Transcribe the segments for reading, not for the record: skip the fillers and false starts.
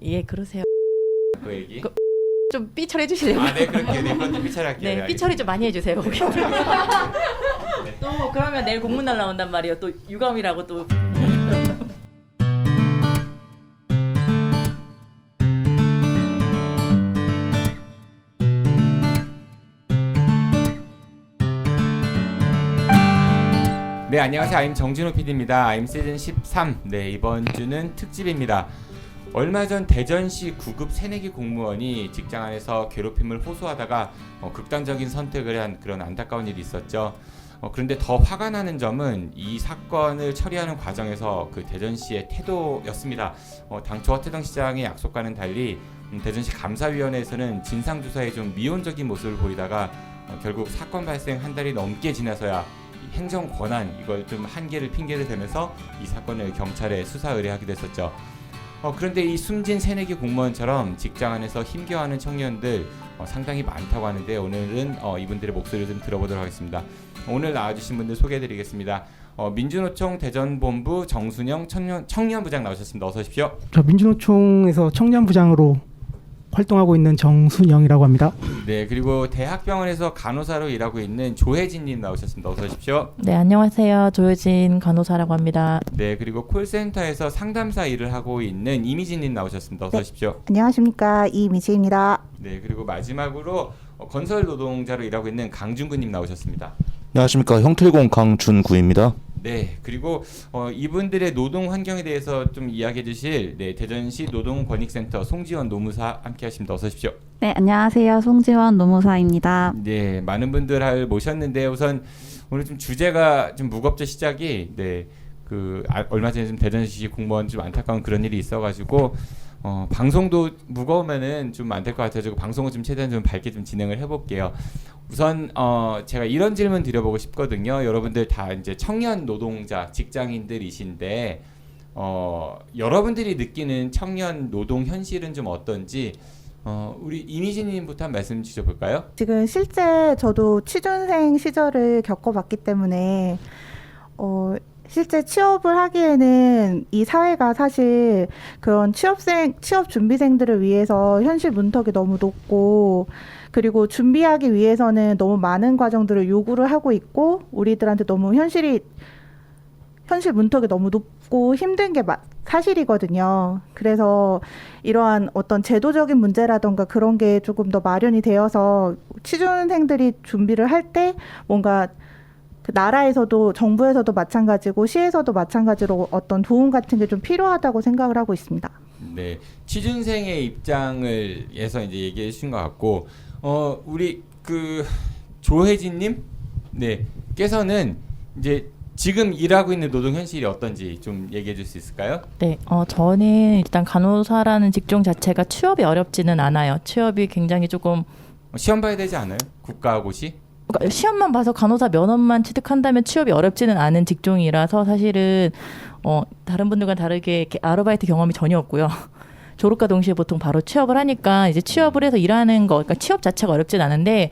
예, 그러세요. 그 얘기? 좀 삐처리해 주실래요? 아, 네, 그렇게 네, 그건 좀 삐처리할게요. 네, 삐처리 좀 많이 해주세요. 거기. 또 그러면 내일 공문 날라온단 말이에요. 또 유감이라고 또. 네, 안녕하세요. 아임 정진호 PD입니다. 아임 시즌 13. 네, 이번 주는 특집입니다. 얼마 전 대전시 9급 새내기 공무원이 직장 안에서 괴롭힘을 호소하다가 극단적인 선택을 한 그런 안타까운 일이 있었죠. 그런데 더 화가 나는 점은 이 사건을 처리하는 과정에서 그 대전시의 태도였습니다. 당초 허태정 시장의 약속과는 달리 대전시 감사위원회에서는 진상조사에 좀 미온적인 모습을 보이다가 결국 사건 발생 한 달이 넘게 지나서야 행정 권한 이걸 좀 한계를 핑계를 대면서 이 사건을 경찰에 수사 의뢰하기도 했었죠. 그런데 이 숨진 새내기 공무원처럼 직장 안에서 힘겨워하는 청년들 상당히 많다고 하는데 오늘은 이분들의 목소리를 좀 들어보도록 하겠습니다. 오늘 나와주신 분들 소개해드리겠습니다. 민주노총 대전본부 정순영 청년부장 나오셨습니다. 어서 오십시오. 저 민주노총에서 청년부장으로 활동하고 있는 정순영이라고 합니다. 네, 그리고 대학병원에서 간호사로 일하고 있는 조혜진님 나오셨습니다. 어서 오십시오. 네, 안녕하세요. 조효진 간호사라고 합니다. 네, 그리고 콜센터에서 상담사 일을 하고 있는 이미진님 나오셨습니다. 어서 오십시오. 안녕하십니까, 이미지입니다. 네, 그리고 마지막으로 건설 노동자로 일하고 있는 강준구님 나오셨습니다. 안녕하십니까, 형틀공 강준구입니다. 네, 그리고 이분들의 노동 환경에 대해서 좀 이야기해 주실 대전시 노동권익센터 송지원 노무사 함께하십니다. 어서 오십시오. 네, 안녕하세요. 송지원 노무사입니다. 네, 많은 분들 모셨는데 우선 오늘 좀 주제가 좀 무겁죠. 시작이 얼마 전에 좀 대전시 공무원 좀 안타까운 그런 일이 있어가지고 방송도 무거우면은 좀 안 될 것 같아서 방송을 좀 최대한 좀 밝게 좀 진행을 해볼게요. 우선 제가 이런 질문 드려보고 싶거든요. 여러분들 다 이제 청년 노동자 직장인들이신데 여러분들이 느끼는 청년 노동 현실은 좀 어떤지 우리 이미진님부터 한 말씀 주셔볼까요? 지금 실제 저도 취준생 시절을 겪어봤기 때문에 실제 취업을 하기에는 이 사회가 사실 그런 취업 준비생들을 위해서 현실 문턱이 너무 높고, 그리고 준비하기 위해서는 너무 많은 과정들을 요구를 하고 있고, 우리들한테 너무 현실 문턱이 너무 높고 힘든 게 사실이거든요. 그래서 이러한 어떤 제도적인 문제라던가 그런 게 조금 더 마련이 되어서 취준생들이 준비를 할 때 뭔가 그 나라에서도 정부에서도 마찬가지고 시에서도 마찬가지로 어떤 도움 같은 게 좀 필요하다고 생각을 하고 있습니다. 네, 취준생의 입장을 해서 이제 얘기해 주신 것 같고 우리 그 조혜진님 께서는 이제 지금 일하고 있는 노동 현실이 어떤지 좀 얘기해 줄 수 있을까요? 네, 저는 일단 간호사라는 직종 자체가 취업이 어렵지는 않아요. 취업이 굉장히 조금 시험 봐야 되지 않아요? 국가고시? 그러니까 시험만 봐서 간호사 면허만 취득한다면 취업이 어렵지는 않은 직종이라서 사실은 다른 분들과 다르게 이렇게 아르바이트 경험이 전혀 없고요. 졸업과 동시에 보통 바로 취업을 하니까 이제 취업을 해서 일하는 거, 그러니까 취업 자체가 어렵진 않은데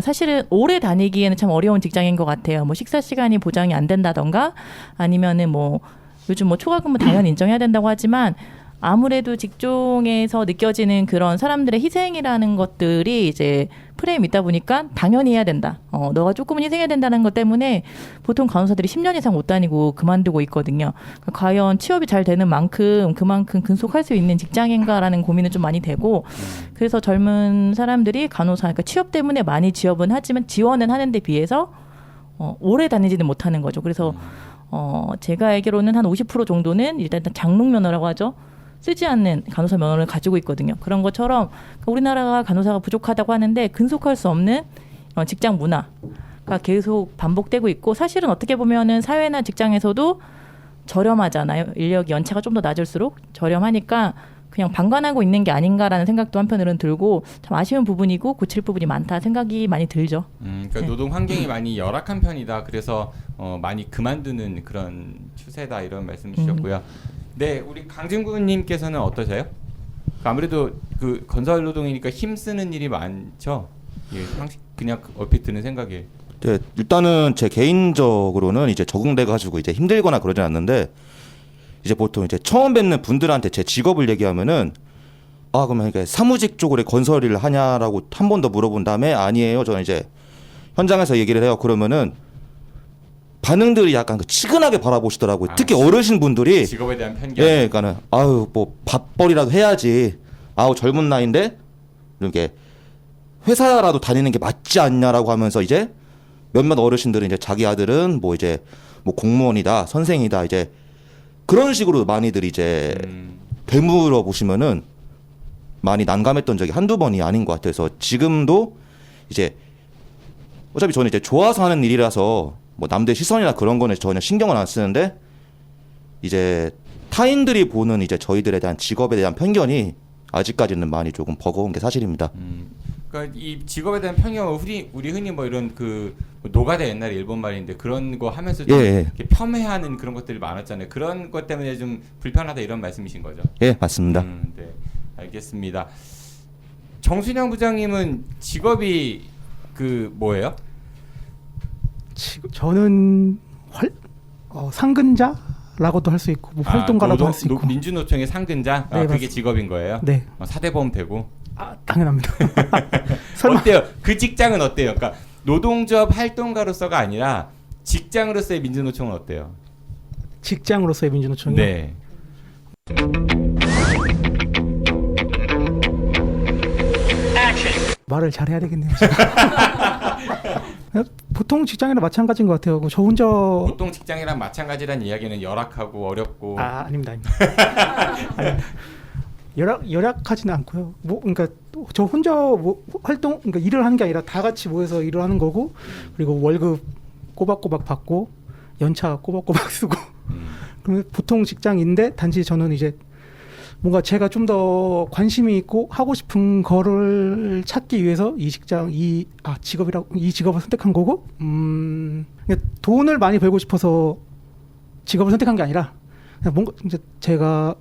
사실은 오래 다니기에는 참 어려운 직장인 것 같아요. 뭐 식사 시간이 보장이 안 된다던가 아니면은 뭐 요즘 뭐 초과근무 당연히 인정해야 된다고 하지만 아무래도 직종에서 느껴지는 그런 사람들의 희생이라는 것들이 이제 프레임이 있다 보니까 당연히 해야 된다. 너가 조금은 희생해야 된다는 것 때문에 보통 간호사들이 10년 이상 못 다니고 그만두고 있거든요. 그러니까 과연 취업이 잘 되는 만큼 그만큼 근속할 수 있는 직장인가라는 고민은 좀 많이 되고, 그래서 젊은 사람들이 간호사, 그러니까 취업 때문에 많이 지원은 하지만 지원은 하는 데 비해서 오래 다니지는 못하는 거죠. 그래서 제가 알기로는 한 50% 정도는 일단 장롱 면허라고 하죠. 쓰지 않는 간호사 면허를 가지고 있거든요. 그런 것처럼 우리나라가 간호사가 부족하다고 하는데 근속할 수 없는 직장 문화가 계속 반복되고 있고, 사실은 어떻게 보면은 사회나 직장에서도 저렴하잖아요. 인력이 연차가 좀 더 낮을수록 저렴하니까 그냥 방관하고 있는 게 아닌가라는 생각도 한편으로는 들고 참 아쉬운 부분이고 고칠 부분이 많다 생각이 많이 들죠. 그러니까 노동 환경이 많이 열악한 편이다. 그래서 많이 그만두는 그런 추세다 이런 말씀 주셨고요. 네, 우리 강진구님께서는 어떠세요? 아무래도 그 건설 노동이니까 힘 쓰는 일이 많죠. 예, 그냥 얼핏 드는 생각이에요. 네, 일단은 제 개인적으로는 이제 적응돼 가지고 이제 힘들거나 그러진 않는데, 이제 보통 이제 처음 뵙는 분들한테 제 직업을 얘기하면은 그러면 이게 사무직 쪽으로 건설 일을 하냐라고 한 번 더 물어본 다음에 아니에요. 저는 이제 현장에서 얘기를 해요. 그러면은 반응들이 약간 그 치근하게 바라보시더라고요. 특히 어르신 분들이 직업에 대한 편견. 예, 그러니까는 아유 뭐 밥벌이라도 해야지. 아우 젊은 나이인데 이렇게 회사라도 다니는 게 맞지 않냐라고 하면서 이제 몇몇 어르신들은 이제 자기 아들은 뭐 이제 뭐 공무원이다, 선생이다 이제 그런 식으로 많이들 이제 되물어 보시면은 많이 난감했던 적이 한두 번이 아닌 것 같아서 지금도 이제 어차피 저는 이제 좋아서 하는 일이라서 뭐 남들 시선이나 그런 거는 전혀 신경을 안 쓰는데 이제 타인들이 보는 이제 저희들에 대한 직업에 대한 편견이 아직까지는 많이 조금 버거운 게 사실입니다. 그러니까 이 직업에 대한 편견 우리 흔히 뭐 이런 그 노가다 옛날에 일본 말인데 그런 거 하면서 좀 예. 이렇게 폄훼하는 그런 것들이 많았잖아요. 그런 것 때문에 좀 불편하다 이런 말씀이신 거죠? 예, 맞습니다. 네, 알겠습니다. 정순영 부장님은 직업이 그 뭐예요? 저는 상근자라고도 할 수 있고 뭐 활동가라도 할 수 있고. 민주노총의 상근자? 네, 그게 맞습니다. 직업인 거예요? 네. 사대보험 되고? 당연합니다. 설마. 어때요? 그 직장은 어때요? 그러니까 노동조합 활동가로서가 아니라 직장으로서의 민주노총은 어때요? 직장으로서의 민주노총이 네. 말을 잘해야 되겠네요. 보통 직장이랑 마찬가지인 것 같아요. 저 혼자 보통 직장이랑 마찬가지란 이야기는 열악하고 어렵고 아닙니다. 아닙니다. 열악하지는 않고요. 그러니까 저 혼자 그러니까 일을 하는 게 아니라 다 같이 모여서 일을 하는 거고, 그리고 월급 꼬박꼬박 받고 연차 꼬박꼬박 쓰고. 그러면 보통 직장인데 단지 저는 이제 뭔가 제가 좀 더 관심이 있고 하고 싶은 거를 찾기 위해서 이 직업을 선택한 거고, 그러니까 돈을 많이 벌고 싶어서 직업을 선택한 게 아니라 그냥 뭔가 이제 제가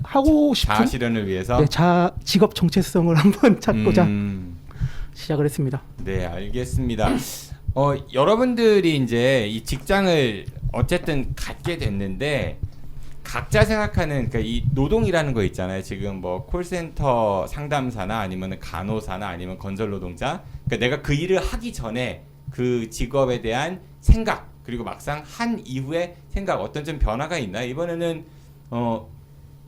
하고 싶은 자아실현을 위해서? 직업 정체성을 한번 찾고자 시작을 했습니다. 네, 알겠습니다. 여러분들이 이제 이 직장을 어쨌든 갖게 됐는데 각자 생각하는 그러니까 이 노동이라는 거 있잖아요. 지금 뭐 콜센터 상담사나 아니면 간호사나 아니면 건설 노동자. 그러니까 내가 그 일을 하기 전에 그 직업에 대한 생각 그리고 막상 한 이후의 생각 어떤 좀 변화가 있나요? 이번에는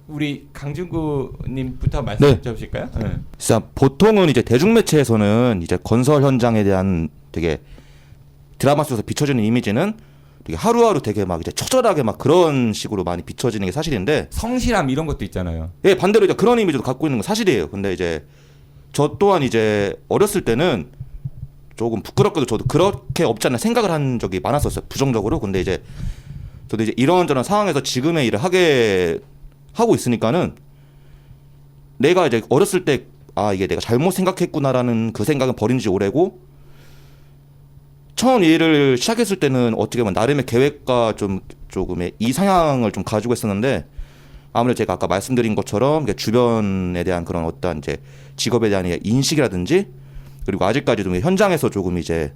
우리 강준구님부터 말씀 좀 해주실까요? 네. 진짜 보통은 이제 대중매체에서는 이제 건설 현장에 대한 되게 드라마 속에서 비춰지는 이미지는 되게 하루하루 되게 막 이제 처절하게 막 그런 식으로 많이 비춰지는 게 사실인데 성실함 이런 것도 있잖아요. 예, 반대로 이제 그런 이미지도 갖고 있는 건 사실이에요. 근데 이제 저 또한 이제 어렸을 때는 조금 부끄럽게도 저도 그렇게 없지 않나 생각을 한 적이 많았었어요. 부정적으로. 근데 이제 저도 이제 이런저런 상황에서 지금의 일을 하고 있으니까는 내가 이제 어렸을 때 이게 내가 잘못 생각했구나라는 그 생각은 버린 지 오래고 처음 일을 시작했을 때는 어떻게 보면 나름의 계획과 조금의 이상향을 좀 가지고 있었는데 아무래도 제가 아까 말씀드린 것처럼 주변에 대한 그런 어떤 이제 직업에 대한 인식이라든지 그리고 아직까지도 현장에서 조금 이제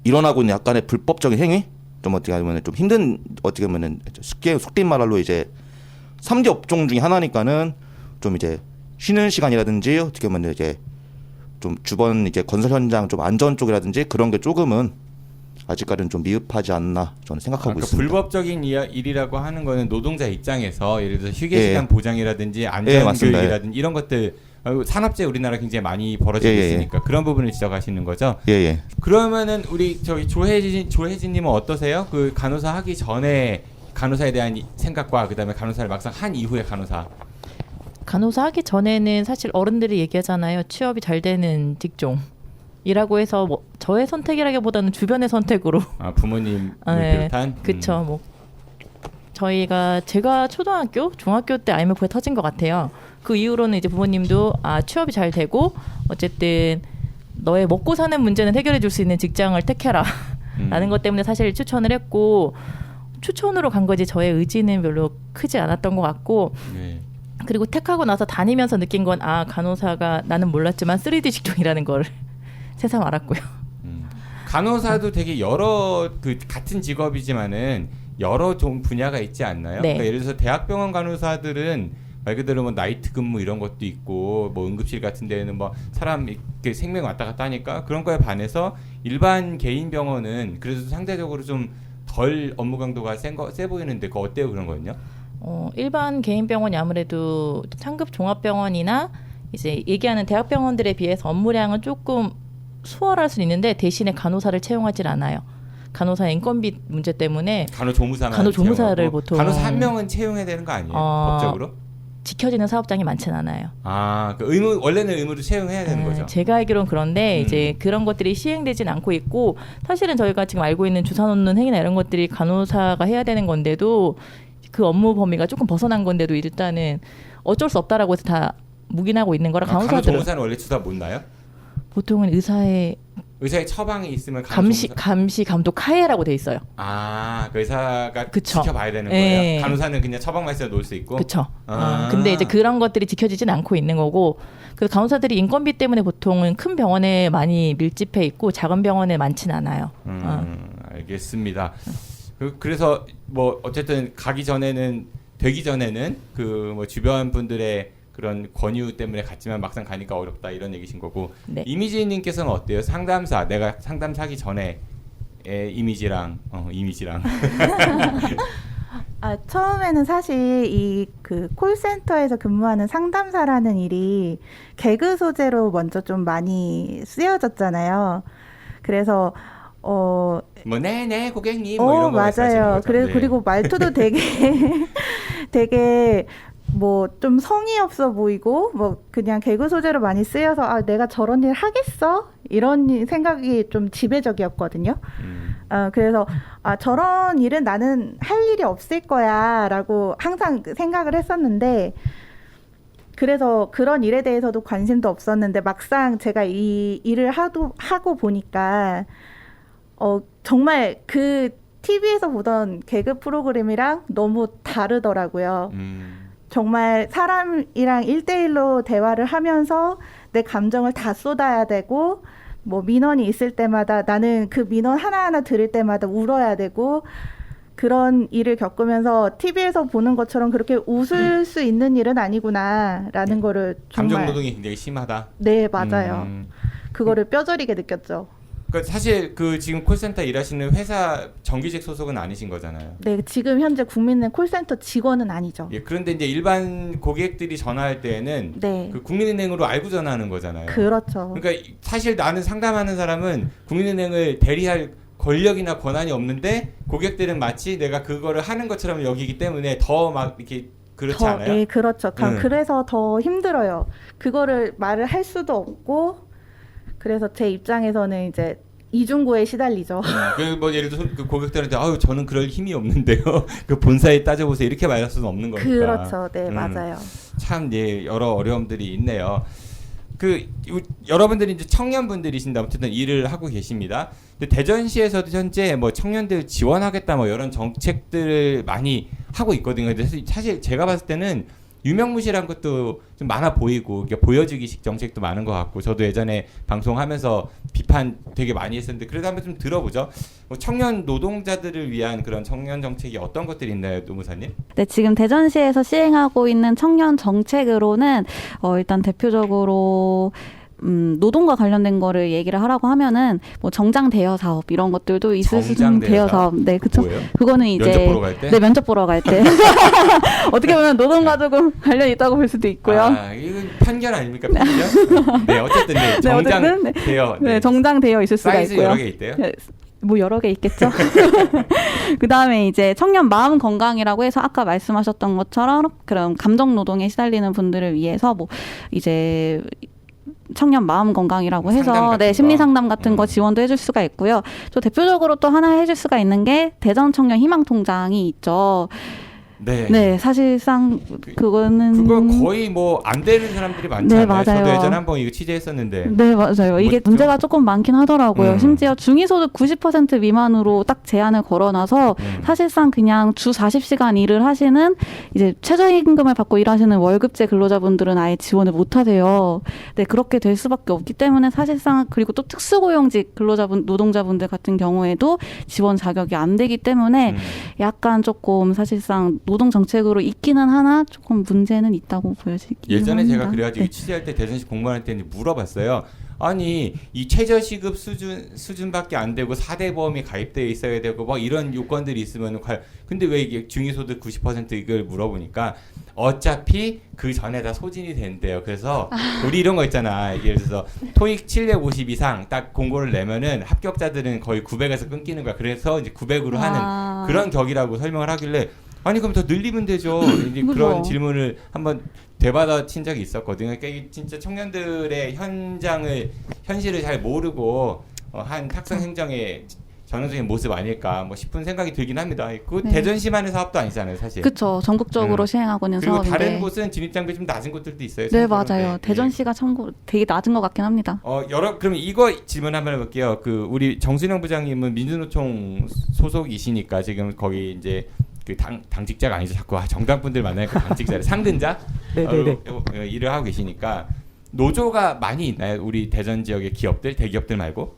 일어나고 있는 약간의 불법적인 행위 좀 어떻게 하면 좀 힘든 어떻게 보면은 속된 말로 이제 3대 업종 중에 하나니까는 좀 이제 쉬는 시간이라든지 어떻게 보면 이제 좀 주변 이제 건설 현장 좀 안전 쪽이라든지 그런 게 조금은 아직까지는 좀 미흡하지 않나 저는 생각하고 있습니다. 불법적인 일이라고 하는 거는 노동자 입장에서 예를 들어서 휴게 예. 시간 보장이라든지 안전교육이라든지 이런 것들 산업재 우리나라 굉장히 많이 벌어지고 있으니까 그런 부분을 지적하시는 거죠. 예. 그러면은 우리 저희 조혜진님은 어떠세요? 그 간호사 하기 전에 간호사에 대한 생각과 그다음에 간호사를 막상 한 이후의 간호사 하기 전에는 사실 어른들이 얘기하잖아요. 취업이 잘 되는 직종이라고 해서 뭐 저의 선택이라기보다는 주변의 선택으로. 부모님을 비롯한. 그쵸. 뭐 제가 초등학교, 중학교 때 IMF가 터진 것 같아요. 그 이후로는 이제 부모님도 취업이 잘 되고 어쨌든 너의 먹고 사는 문제는 해결해 줄 수 있는 직장을 택해라 라는 것 때문에 사실 추천을 했고 추천으로 간 거지 저의 의지는 별로 크지 않았던 것 같고 네. 그리고 택하고 나서 다니면서 느낀 건 간호사가 나는 몰랐지만 3D 직종이라는 걸 새삼 알았고요. 간호사도 되게 여러 같은 직업이지만은 여러 종 분야가 있지 않나요? 네. 그러니까 예를 들어서 대학병원 간호사들은 말 그대로 뭐 나이트 근무 이런 것도 있고 뭐 응급실 같은 데는 뭐 사람 이렇게 생명 왔다 갔다 하니까 그런 거에 반해서 일반 개인 병원은 그래도 상대적으로 좀 덜 업무 강도가 세 보이는데 그거 어때요 그런 거는요? 일반 개인 병원이 아무래도 상급 종합병원이나 이제 얘기하는 대학병원들에 비해서 업무량은 조금 수월할 수 있는데 대신에 간호사를 채용하질 않아요. 간호사 인건비 문제 때문에 간호조무사를 채용하고, 보통 간호사 한 명은 채용해야 되는 거 아니에요? 법적으로? 지켜지는 사업장이 많지는 않아요. 그 원래는 의무로 채용해야 되는 거죠. 제가 알기로는 그런데 이제 그런 것들이 시행되진 않고 있고 사실은 저희가 지금 알고 있는 주사 놓는 행위나 이런 것들이 간호사가 해야 되는 건데도 그 업무 범위가 조금 벗어난 건데도 일단은 어쩔 수 없다라고 해서 다 묵인하고 있는 거라 간호사들은 간호조무사는 원래 주사 못 놔요? 보통은 의사의 처방이 있으면 감시 감독 하에라고 돼 있어요. 그 의사가 그쵸. 지켜봐야 되는 예. 거예요. 간호사는 그냥 처방만 있어도 놓을 수 있고. 그렇죠. 근데 이제 그런 것들이 지켜지진 않고 있는 거고, 그래서 간호사들이 인건비 때문에 보통은 큰 병원에 많이 밀집해 있고 작은 병원에 많진 않아요. 알겠습니다. 그래서 뭐 어쨌든 되기 전에는 그 뭐 주변 분들의 그런 권유 때문에 갔지만 막상 가니까 어렵다 이런 얘기신 거고. 네. 이미지님께서는 어때요? 내가 상담사기 전에 이미지랑. 처음에는 사실 이 그 콜센터에서 근무하는 상담사라는 일이 개그 소재로 먼저 좀 많이 쓰여졌잖아요. 그래서 뭐 네네 고객님 뭐 이런 거 맞아요. 그리고 말투도 되게 뭐 좀 성의 없어 보이고 뭐 그냥 개그 소재로 많이 쓰여서 내가 저런 일 하겠어? 이런 생각이 좀 지배적이었거든요. 그래서 저런 일은 나는 할 일이 없을 거야라고 항상 생각을 했었는데 그래서 그런 일에 대해서도 관심도 없었는데 막상 제가 이 일을 하고 보니까 정말 그 TV에서 보던 개그 프로그램이랑 너무 다르더라고요. 정말 사람이랑 1대1로 대화를 하면서 내 감정을 다 쏟아야 되고 뭐 민원이 있을 때마다 나는 그 민원 하나하나 들을 때마다 울어야 되고 그런 일을 겪으면서 TV에서 보는 것처럼 그렇게 웃을 수 있는 일은 아니구나라는 거를 정말 감정 노동이 굉장히 심하다. 네, 맞아요. 그거를 뼈저리게 느꼈죠. 그러니까 사실 그 지금 콜센터 일하시는 회사 정규직 소속은 아니신 거잖아요. 네, 지금 현재 국민은행 콜센터 직원은 아니죠. 예, 그런데 이제 일반 고객들이 전화할 때에는 네. 그 국민은행으로 알고 전화하는 거잖아요. 그렇죠. 그러니까 사실 나는 상담하는 사람은 국민은행을 대리할 권력이나 권한이 없는데 고객들은 마치 내가 그거를 하는 것처럼 여기기 때문에 더 막 이렇게 그렇지 않아요? 네, 그렇죠. 그래서 더 힘들어요. 그거를 말을 할 수도 없고 그래서 제 입장에서는 이제 이중고에 시달리죠. 뭐 예를 들어서 그 고객들한테 저는 그럴 힘이 없는데요. 그 본사에 따져보세요. 이렇게 말할 수는 없는 거니까. 그렇죠. 네, 맞아요. 참 여러 어려움들이 있네요. 여러분들이 이제 청년분들이신다 어쨌든 일을 하고 계십니다. 근데 대전시에서도 현재 뭐 청년들 지원하겠다 뭐 이런 정책들을 많이 하고 있거든요. 근데 사실 제가 봤을 때는 유명무실한 것도 좀 많아 보이고 보여주기식 정책도 많은 것 같고 저도 예전에 방송하면서 비판 되게 많이 했었는데 그래도 한번 좀 들어보죠. 뭐 청년 노동자들을 위한 그런 청년 정책이 어떤 것들이 있나요, 노무사님? 네, 지금 대전시에서 시행하고 있는 청년 정책으로는 일단 대표적으로 노동과 관련된 거를 얘기를 하라고 하면은 뭐 정장 대여 사업 이런 것들도 있을 수 있는 대여 사업. 네, 그쵸. 뭐예요? 그거는 이제 면접 보러 갈 때? 네, 면접 보러 갈 때. 어떻게 보면 노동 가지고 관련 있다고 볼 수도 있고요. 이건 편견 아닙니까? 편견? 네, 어쨌든 정장 어쨌든, 대여. 네, 정장 대여 있을 수가 사이즈 있고요. 여러 개 있대요? 네, 뭐 여러 개 있겠죠. 그 다음에 이제 청년 마음 건강이라고 해서 아까 말씀하셨던 것처럼 그런 감정 노동에 시달리는 분들을 위해서 뭐 이제 청년 마음 건강이라고 해서 심리 상담 같은 거 지원도 해줄 수가 있고요. 또 대표적으로 또 하나 해줄 수가 있는 게 대전 청년 희망 통장이 있죠. 네, 사실상 그거는 그거 거의 뭐 안 되는 사람들이 많잖아요. 네, 맞아요. 저도 예전에 한번 이거 취재했었는데. 네, 맞아요. 이게 문제가 조금 많긴 하더라고요. 심지어 중위소득 90% 미만으로 딱 제한을 걸어놔서 사실상 그냥 주 40시간 일을 하시는 이제 최저임금을 받고 일하시는 월급제 근로자분들은 아예 지원을 못 하세요. 네, 그렇게 될 수밖에 없기 때문에 사실상 그리고 또 특수고용직 노동자분들 같은 경우에도 지원 자격이 안 되기 때문에 약간 조금 사실상 노동 정책으로 있기는 하나 조금 문제는 있다고 보여지긴 예전에 합니다. 제가 그래가지고 네. 취재할 때 대전시 공무원한테 물어봤어요. 아니 이 최저시급 수준밖에 안 되고 4대 보험이 가입되어 있어야 되고 막 이런 요건들이 있으면 근데 왜 이게 중위소득 90% 이걸 물어보니까 어차피 그 전에 다 소진이 된대요. 그래서 우리 이런 거 있잖아. 예를 들어서 토익 750 이상 딱 공고를 내면은 합격자들은 거의 900에서 끊기는 거야. 그래서 이제 900으로 하는 그런 격이라고 설명을 하길래 아니 그럼 더 늘리면 되죠. 이제 그런 질문을 한번 되받아 친 적이 있었거든요. 그러니까 이게 진짜 청년들의 현실을 잘 모르고 한 탁상 행정의 전형적인 모습 아닐까 뭐 싶은 생각이 들긴 합니다. 그 네. 대전시만의 사업도 아니잖아요, 사실. 그렇죠. 전국적으로 시행하고 있는 그리고 사업인데. 다른 곳은 진입장벽이 좀 낮은 곳들도 있어요. 네, 참고로. 맞아요. 네. 대전시가 참고 되게 낮은 것 같긴 합니다. 그럼 이거 질문 한번 해볼게요. 그 우리 정순영 부장님은 민주노총 소속이시니까 지금 거기 이제 그 당직자가 아니죠. 자꾸 정당 분들 만나니까 당직자를 상근자 네네네. 일을 하고 계시니까 노조가 많이 있나요? 우리 대전 지역의 기업들, 대기업들 말고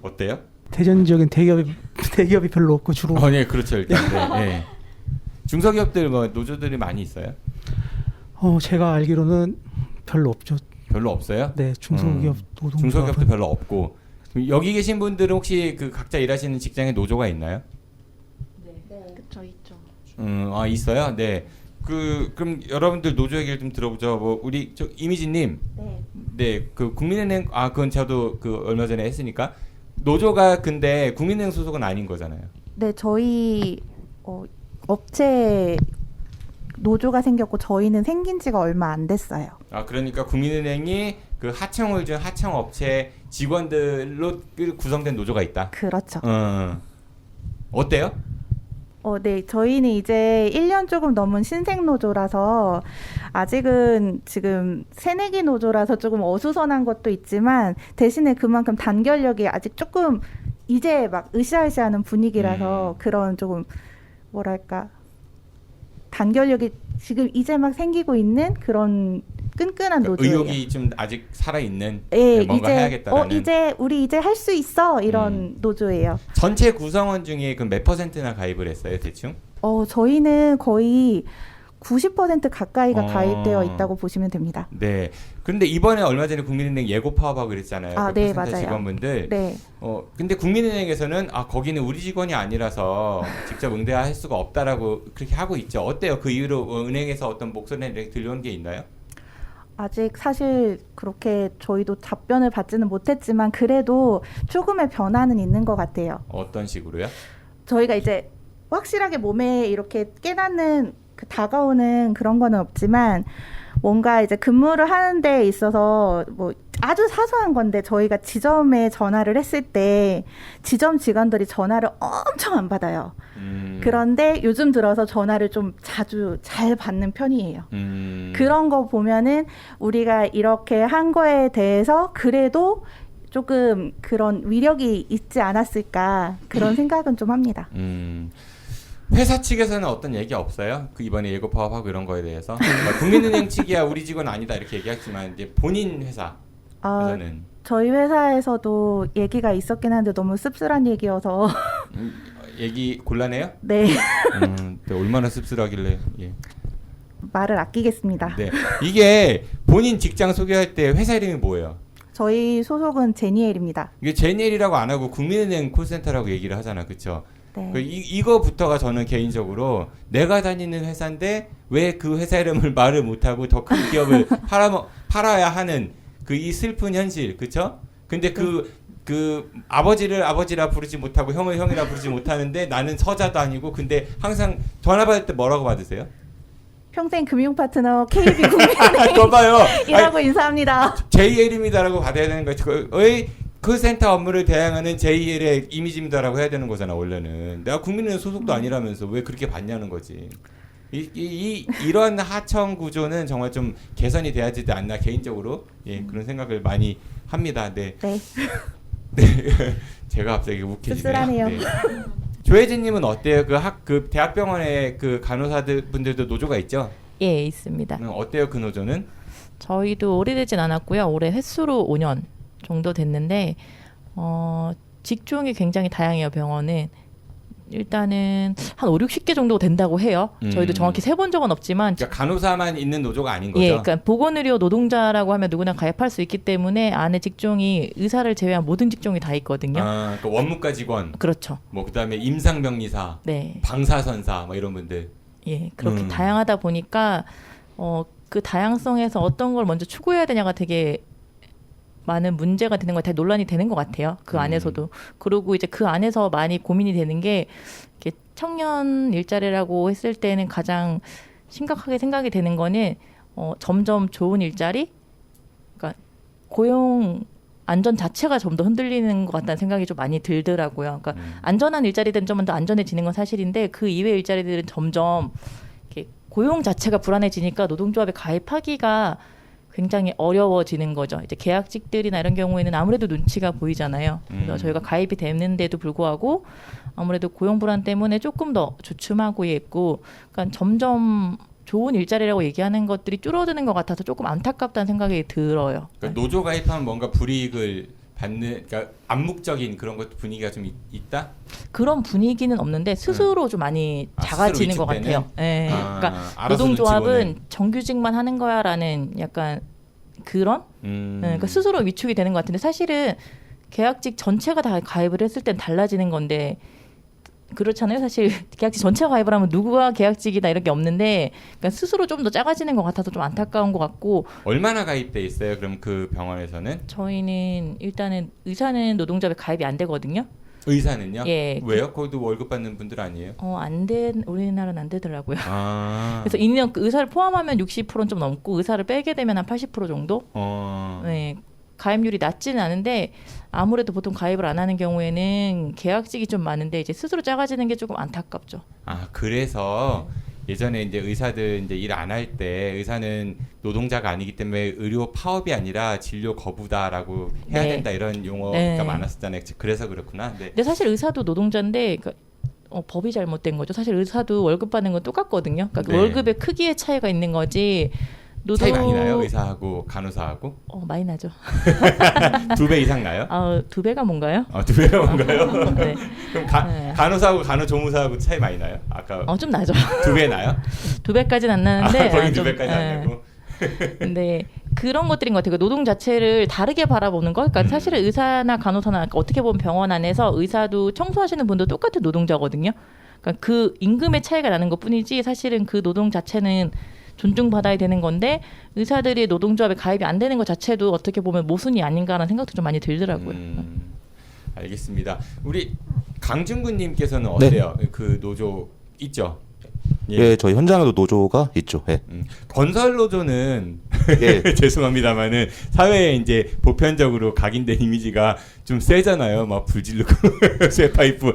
어때요? 대전 지역엔 대기업이 별로 없고 주로 네, 그렇죠. 일단 네. 중소기업들 뭐 노조들이 많이 있어요? 제가 알기로는 별로 없죠. 별로 없어요? 네, 중소기업 노동 중소기업도 별로 없고 여기 계신 분들은 혹시 그 각자 일하시는 직장에 노조가 있나요? 그렇죠, 있죠. 있어요? 네. 그럼 여러분들 노조 얘기를 좀 들어보죠. 뭐 우리 이미지님, 네, 그 국민은행 그건 저도 그 얼마 전에 했으니까 노조가 근데 국민은행 소속은 아닌 거잖아요. 네, 저희 업체 노조가 생겼고 저희는 생긴 지가 얼마 안 됐어요. 그러니까 국민은행이 그 하청을 준 하청업체 직원들로 구성된 노조가 있다. 그렇죠. 어때요? 네, 저희는 이제 1년 조금 넘은 신생 노조라서 아직은 지금 새내기 노조라서 조금 어수선한 것도 있지만 대신에 그만큼 단결력이 아직 조금 이제 막 으쌰으쌰하는 분위기라서 그런 조금 뭐랄까 단결력이 지금 이제 막 생기고 있는 그런 끈끈한 노조예요. 의욕이 좀 아직 살아 있는 네, 뭔가 이제 해야겠다라는. 우리 이제 할 수 있어 이런 노조예요. 전체 구성원 중에 그 몇 %나 가입을 했어요, 대충? 저희는 거의 90% 가까이가 어. 가입되어 있다고 보시면 됩니다. 네. 그런데 이번에 얼마 전에 국민은행 예고 파업하고 그랬잖아요. 그 네, 콜센터 맞아요. 직원분들. 네. 근데 국민은행에서는 거기는 우리 직원이 아니라서 직접 응대할 수가 없다라고 그렇게 하고 있죠. 어때요? 그 이후로 은행에서 어떤 목소리가 들려온 게 있나요? 아직 사실 그렇게 저희도 답변을 받지는 못했지만 그래도 조금의 변화는 있는 것 같아요. 어떤 식으로요? 저희가 이제 확실하게 몸에 이렇게 깨닫는 다가오는 그런 거는 없지만 뭔가 이제 근무를 하는 데 있어서 뭐 아주 사소한 건데 저희가 지점에 전화를 했을 때 지점 직원들이 전화를 엄청 안 받아요. 그런데 요즘 들어서 전화를 좀 자주 잘 받는 편이에요. 그런 거 보면은 우리가 이렇게 한 거에 대해서 그래도 조금 그런 위력이 있지 않았을까 그런 생각은 좀 합니다. 회사 측에서는 어떤 얘기 없어요? 그 이번에 예고 파업하고 이런 거에 대해서 국민은행 측이야 우리 직원 아니다 이렇게 얘기했지만 이제 본인 회사에서는 저희 회사에서도 얘기가 있었긴 한데 너무 씁쓸한 얘기여서 얘기 곤란해요? 네. 네, 얼마나 씁쓸하길래 예. 말을 아끼겠습니다. 네. 이게 본인 직장 소개할 때 회사 이름이 뭐예요? 저희 소속은 제니엘입니다. 이게 제니엘이라고 안 하고 국민은행 콜센터라고 얘기를 하잖아, 그렇죠? 네. 이거부터가 저는 개인적으로 내가 다니는 회사인데 왜 그 회사 이름을 말을 못하고 더 큰 기업을 팔아야 하는 그 이 슬픈 현실, 그렇죠? 근데 그 아버지를 아버지라 부르지 못하고 형을 형이라 부르지 못하는데 나는 서자도 아니고 근데 항상 전화 받을 때 뭐라고 받으세요? 평생 금융 파트너 KB 국민은행 그거 봐요. 이라고 인사합니다. JL입니다라고 받아야 되는 거죠. 콜센터 업무를 대행하는 JL의 이미지입니다라고 해야 되는 거잖아 원래는. 내가 국민은행 소속도 아니라면서 왜 그렇게 받냐는 거지. 이런 하청 구조는 정말 좀 개선이 돼야 되지 않나 개인적으로 그런 생각을 많이 합니다. 네. 네. 네. 제가 갑자기 욱해지네요. 씁쓸하네요. 네. 조혜진님은 어때요? 그 대학병원의 그 간호사들 분들도 노조가 있죠? 예, 있습니다. 어때요 그 노조는? 저희도 오래되진 않았고요. 올해 횟수로 5년 정도 됐는데 직종이 굉장히 다양해요. 병원은 일단은 한 5, 60개 정도 된다고 해요. 저희도 정확히 세본 적은 없지만 그러니까 간호사만 있는 노조가 아닌 거죠. 예, 그러니까 보건의료 노동자라고 하면 누구나 가입할 수 있기 때문에 안에 직종이 의사를 제외한 모든 직종이 다 있거든요. 아, 그 원무과 직원, 그렇죠. 뭐 그다음에 임상병리사, 네. 방사선사 뭐 이런 분들. 예, 그렇게 다양하다 보니까 그 다양성에서 어떤 걸 먼저 추구해야 되냐가 되게 많은 문제가 되는 거, 다 논란이 되는 것 같아요. 그 안에서도. 그리고 이제 그 안에서 많이 고민이 되는 게 이렇게 청년 일자리라고 했을 때는 가장 심각하게 생각이 되는 거는 점점 좋은 일자리, 그러니까 고용 안전 자체가 좀 더 흔들리는 것 같다는 생각이 좀 많이 들더라고요. 그러니까 안전한 일자리들은 좀 더 안전해지는 건 사실인데 그 이외 일자리들은 점점 이렇게 고용 자체가 불안해지니까 노동조합에 가입하기가 굉장히 어려워지는 거죠. 이제 계약직들이나 이런 경우에는 아무래도 눈치가 보이잖아요. 그래서 저희가 가입이 됐는데도 불구하고 아무래도 고용 불안 때문에 조금 더 주춤하고 있고, 그러니까 점점 좋은 일자리라고 얘기하는 것들이 줄어드는 것 같아서 조금 안타깝다는 생각이 들어요. 그러니까 노조 가입하면 뭔가 불이익을 받는, 그러니까 암묵적인 그런 것 분위기가 좀 있다. 그런 분위기는 없는데 스스로 좀 많이 작아지는 것 스스로 같아요. 예. 그러니까 알아서 노동조합은 눈치 정규직만 하는 거야라는 약간 그런 그러니까 스스로 위축이 되는 것 같은데 사실은 계약직 전체가 다 가입을 했을 땐 달라지는 건데 그렇잖아요. 사실 계약직 전체가 가입을 하면 누구가 계약직이다 이런 게 없는데 그러니까 스스로 좀 더 작아지는 것 같아서 좀 안타까운 것 같고. 얼마나 가입돼 있어요? 그럼 그 병원에서는? 저희는 일단은 의사는 노동조합에 가입이 안 되거든요. 의사는요? 예. 왜요? 거기도 월급 받는 분들 아니에요? 우리나라는 안 되더라고요. 아. 그래서 인력 의사를 포함하면 60%는 좀 넘고 의사를 빼게 되면 한 80% 정도. 네, 가입률이 낮지는 않은데 아무래도 보통 가입을 안 하는 경우에는 계약직이 좀 많은데 이제 스스로 작아지는 게 조금 안타깝죠. 아, 그래서 예전에 이제 의사들 이제 일 안 할 때 의사는 노동자가 아니기 때문에 의료 파업이 아니라 진료 거부다라고 해야 네. 된다 이런 용어가 네. 많았었잖아요. 그래서 그렇구나. 네. 근데 사실 의사도 노동자인데 법이 잘못된 거죠. 사실 의사도 월급 받는 건 똑같거든요. 그러니까 그 네. 월급의 크기의 차이가 있는 거지. 차이 많이 나요? 의사하고 간호사하고? 많이 나죠. 2배 이상 나요? 2배가 뭔가요? 2배가 뭔가요? 네. 그럼 네. 간호사하고 간호조무사하고 차이 많이 나요? 아까 좀 나죠. 2배 나요? 2배까지는 안 나는데. 거긴 좀, 2배까지 안 나고. 근데 그런 것들인 것 같아요. 노동 자체를 다르게 바라보는 거. 그러니까 사실은 의사나 간호사나 그러니까 어떻게 보면 병원 안에서 의사도 청소하시는 분도 똑같은 노동자거든요. 그러니까 그 임금의 차이가 나는 것뿐이지 사실은 그 노동 자체는 존중받아야 되는 건데 의사들이 노동조합에 가입이 안 되는 것 자체도 어떻게 보면 모순이 아닌가라는 생각도 좀 많이 들더라고요. 알겠습니다. 우리 강준구님께서는 어때요? 그 노조 있죠? 예, 저희 현장에도 노조가 있죠. 예. 건설 노조는 예. 죄송합니다만은 사회에 이제 보편적으로 각인된 이미지가 좀 세잖아요. 막 불질르고 쇠파이프.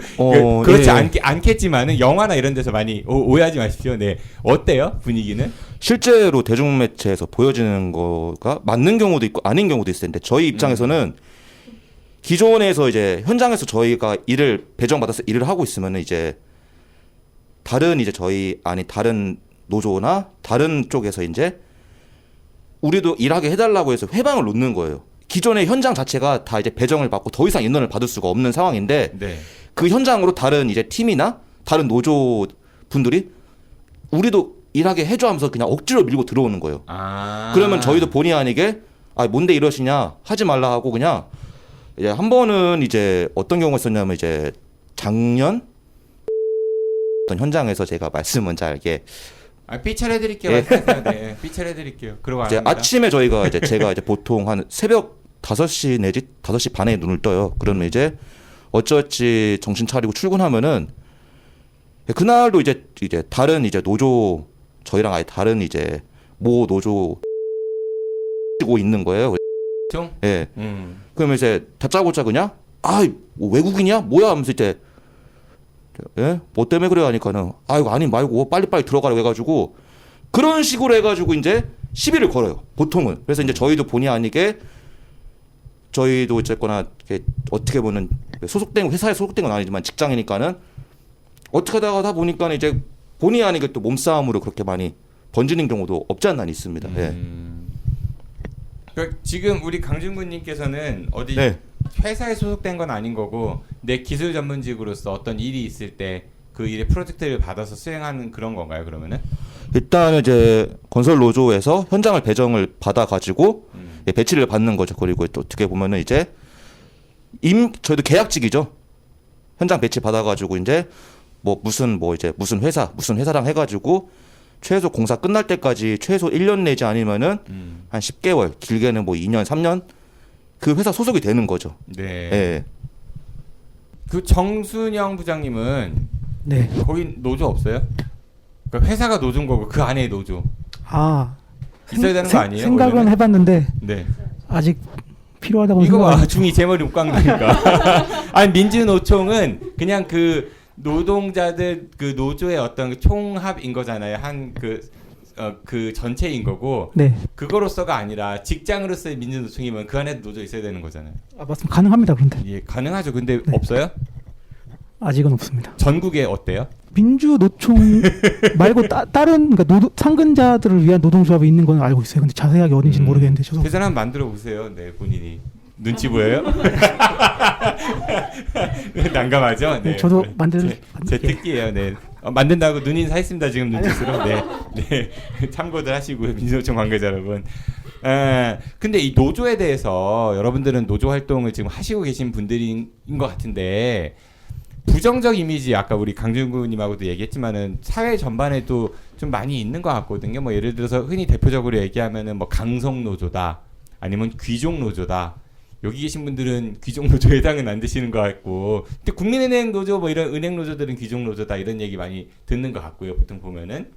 그렇지 예. 않겠지만은 영화나 이런 데서 많이 오해하지 마십시오. 네, 어때요 분위기는? 실제로 대중매체에서 보여지는 거가 맞는 경우도 있고 아닌 경우도 있을 텐데 저희 입장에서는 기존에서 이제 현장에서 저희가 일을 배정받아서 일을 하고 있으면은 이제 다른 이제 저희 아니 다른 노조나 다른 쪽에서 이제 우리도 일하게 해달라고 해서 회방을 놓는 거예요. 기존의 현장 자체가 다 이제 배정을 받고 더 이상 인원을 받을 수가 없는 상황인데 네. 그 현장으로 다른 이제 팀이나 다른 노조 분들이 우리도 일하게 해줘 하면서 그냥 억지로 밀고 들어오는 거예요. 그러면 저희도 본의 아니게 뭔데 이러시냐 하지 말라 하고 그냥 이제 한 번은 이제 어떤 경우가 있었냐면 이제 작년 어떤 현장에서 제가 말씀은 잘게 삐처리해드릴게요. 예. 네, 삐처리해드릴게요. 그러고 안 이제 합니다. 아침에 저희가 이제 제가 이제 보통 한 새벽 5시 내지 5시 반에 눈을 떠요. 그러면 이제 어찌어찌 정신 차리고 출근하면은 그날도 이제 다른 이제 노조 저희랑 아예 다른 이제 모 노조 고 있는 거예요. 좀? 예. 그러면 이제 다짜고짜 그냥 뭐 외국인이야? 뭐야? 하면서 이제 예? 뭐 때문에 그래 하니까는 이거 아니 말고 빨리빨리 들어가라고 해가지고 그런 식으로 해가지고 이제 시비를 걸어요. 보통은. 그래서 이제 저희도 본의 아니게 저희도 어쨌거나 어떻게 보면 소속된 회사에 소속된 건 아니지만 직장이니까는 어떻게 하다 보니까 이제 본의 아니게 또 몸싸움으로 그렇게 많이 번지는 경우도 없지 않나 있습니다. 예. 그러니까 지금 우리 강준구님께서는 어디 네. 회사에 소속된 건 아닌 거고 내 기술 전문직으로서 어떤 일이 있을 때 그 일의 프로젝트를 받아서 수행하는 그런 건가요? 그러면은? 일단은 이제 건설 노조에서 현장을 배정을 받아 가지고 예, 배치를 받는 거죠. 그리고 또 어떻게 보면은 이제 저희도 계약직이죠. 현장 배치 받아 가지고 이제 무슨 회사랑 해 가지고 최소 공사 끝날 때까지 최소 1년 내지 아니면은 한 10개월, 길게는 2년, 3년 그 회사 소속이 되는 거죠. 네. 예. 그 정순영 부장님은 네. 거기 노조 없어요? 그러니까 회사가 노조인 거고 그 안에 노조 아 있어야 되는 거 아니에요? 생각은 원래는? 해봤는데 네. 아직 필요하다고 이거 봐, 생각하고 중이 제 머리 못 깎으니까. 아니 민주노총은 그냥 그 노동자들 그 노조의 어떤 그 총합인 거잖아요. 한 그 전체인 거고 네. 그거로서가 아니라 직장으로서의 민주노총이면 그 안에 노조 있어야 되는 거잖아요. 아, 맞습니다. 가능합니다. 그런데 예, 가능하죠. 근데 네. 없어요? 아직은 없습니다. 전국에 어때요? 민주노총 말고 다른 그러니까 상근자들을 위한 노동조합이 있는 건 알고 있어요. 근데 자세하게 어딘지는 모르겠는데 저도 그 사람 만들어 보세요. 네, 본인이 눈치 보여요? 난감하죠? 네. 저도 제 만들게. 특기예요. 네. 만든다고 눈인사 했습니다. 지금 눈짓으로. 네. 네. 참고들 하시고요. 민주노총 관계자 여러분. 근데 이 노조에 대해서 여러분들은 노조 활동을 지금 하시고 계신 분들인 것 같은데 부정적 이미지 아까 우리 강준구님하고도 얘기했지만은 사회 전반에도 좀 많이 있는 것 같거든요. 뭐 예를 들어서 흔히 대표적으로 얘기하면은 뭐 강성 노조다 아니면 귀족 노조다. 여기 계신 분들은 귀족 노조에 해당은 안 되시는 것 같고, 근데 국민은행 노조 뭐 이런 은행 노조들은 귀족 노조다 이런 얘기 많이 듣는 것 같고요. 보통 보면은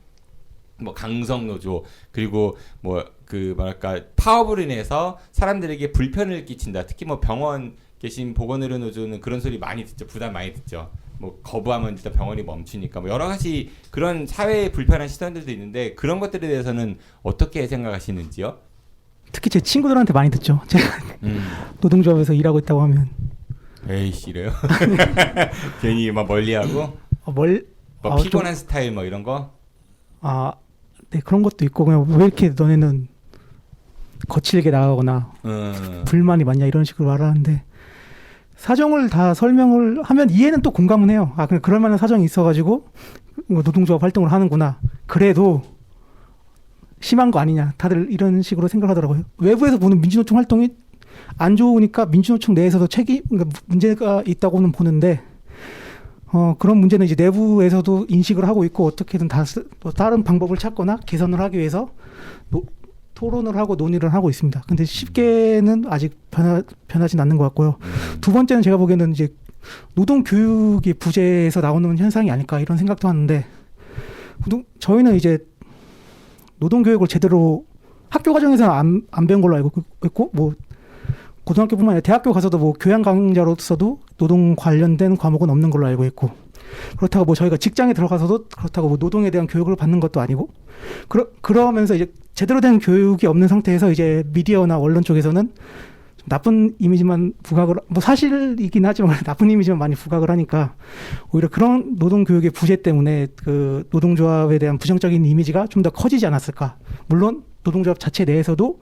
뭐 강성 노조 그리고 뭐 그 뭐랄까 파업으로 인해서 사람들에게 불편을 끼친다. 특히 뭐 병원 계신 보건의료 노조는 그런 소리 많이 듣죠. 부담 많이 듣죠. 뭐 거부하면 일단 병원이 멈추니까 뭐 여러 가지 그런 사회에 불편한 시선들도 있는데 그런 것들에 대해서는 어떻게 생각하시는지요? 특히 제 친구들한테 많이 듣죠. 제가 노동조합에서 일하고 있다고 하면 에이씨 이래요? 괜히 막 멀리하고 뭐 피곤한 스타일 뭐 이런 거? 네 그런 것도 있고 그냥 왜 이렇게 너네는 거칠게 나가거나 불만이 많냐 이런 식으로 말하는데 사정을 다 설명을 하면 이해는 또 공감은 해요. 그냥 그럴 만한 사정이 있어가지고 노동조합 활동을 하는구나. 그래도 심한 거 아니냐. 다들 이런 식으로 생각하더라고요. 외부에서 보는 민주노총 활동이 안 좋으니까 민주노총 내에서도 그러니까 문제가 있다고는 보는데 그런 문제는 이제 내부에서도 인식을 하고 있고 어떻게든 또 다른 방법을 찾거나 개선을 하기 위해서 토론을 하고 논의를 하고 있습니다. 근데 쉽게는 아직 변하진 않는 것 같고요. 두 번째는 제가 보기에는 이제 노동 교육이 부재에서 나오는 현상이 아닐까 이런 생각도 하는데 저희는 이제 노동 교육을 제대로 학교 과정에서는 안 배운 걸로 알고 있고 뭐 고등학교뿐만 아니라 대학교 가서도 뭐 교양 강좌로서도 노동 관련된 과목은 없는 걸로 알고 있고 그렇다고 뭐 저희가 직장에 들어가서도 그렇다고 뭐 노동에 대한 교육을 받는 것도 아니고 그러면서 이제 제대로 된 교육이 없는 상태에서 이제 미디어나 언론 쪽에서는 좀 나쁜 이미지만 부각을 뭐 사실이긴 하지만 나쁜 이미지만 많이 부각을 하니까 오히려 그런 노동 교육의 부재 때문에 그 노동조합에 대한 부정적인 이미지가 좀 더 커지지 않았을까. 물론 노동조합 자체 내에서도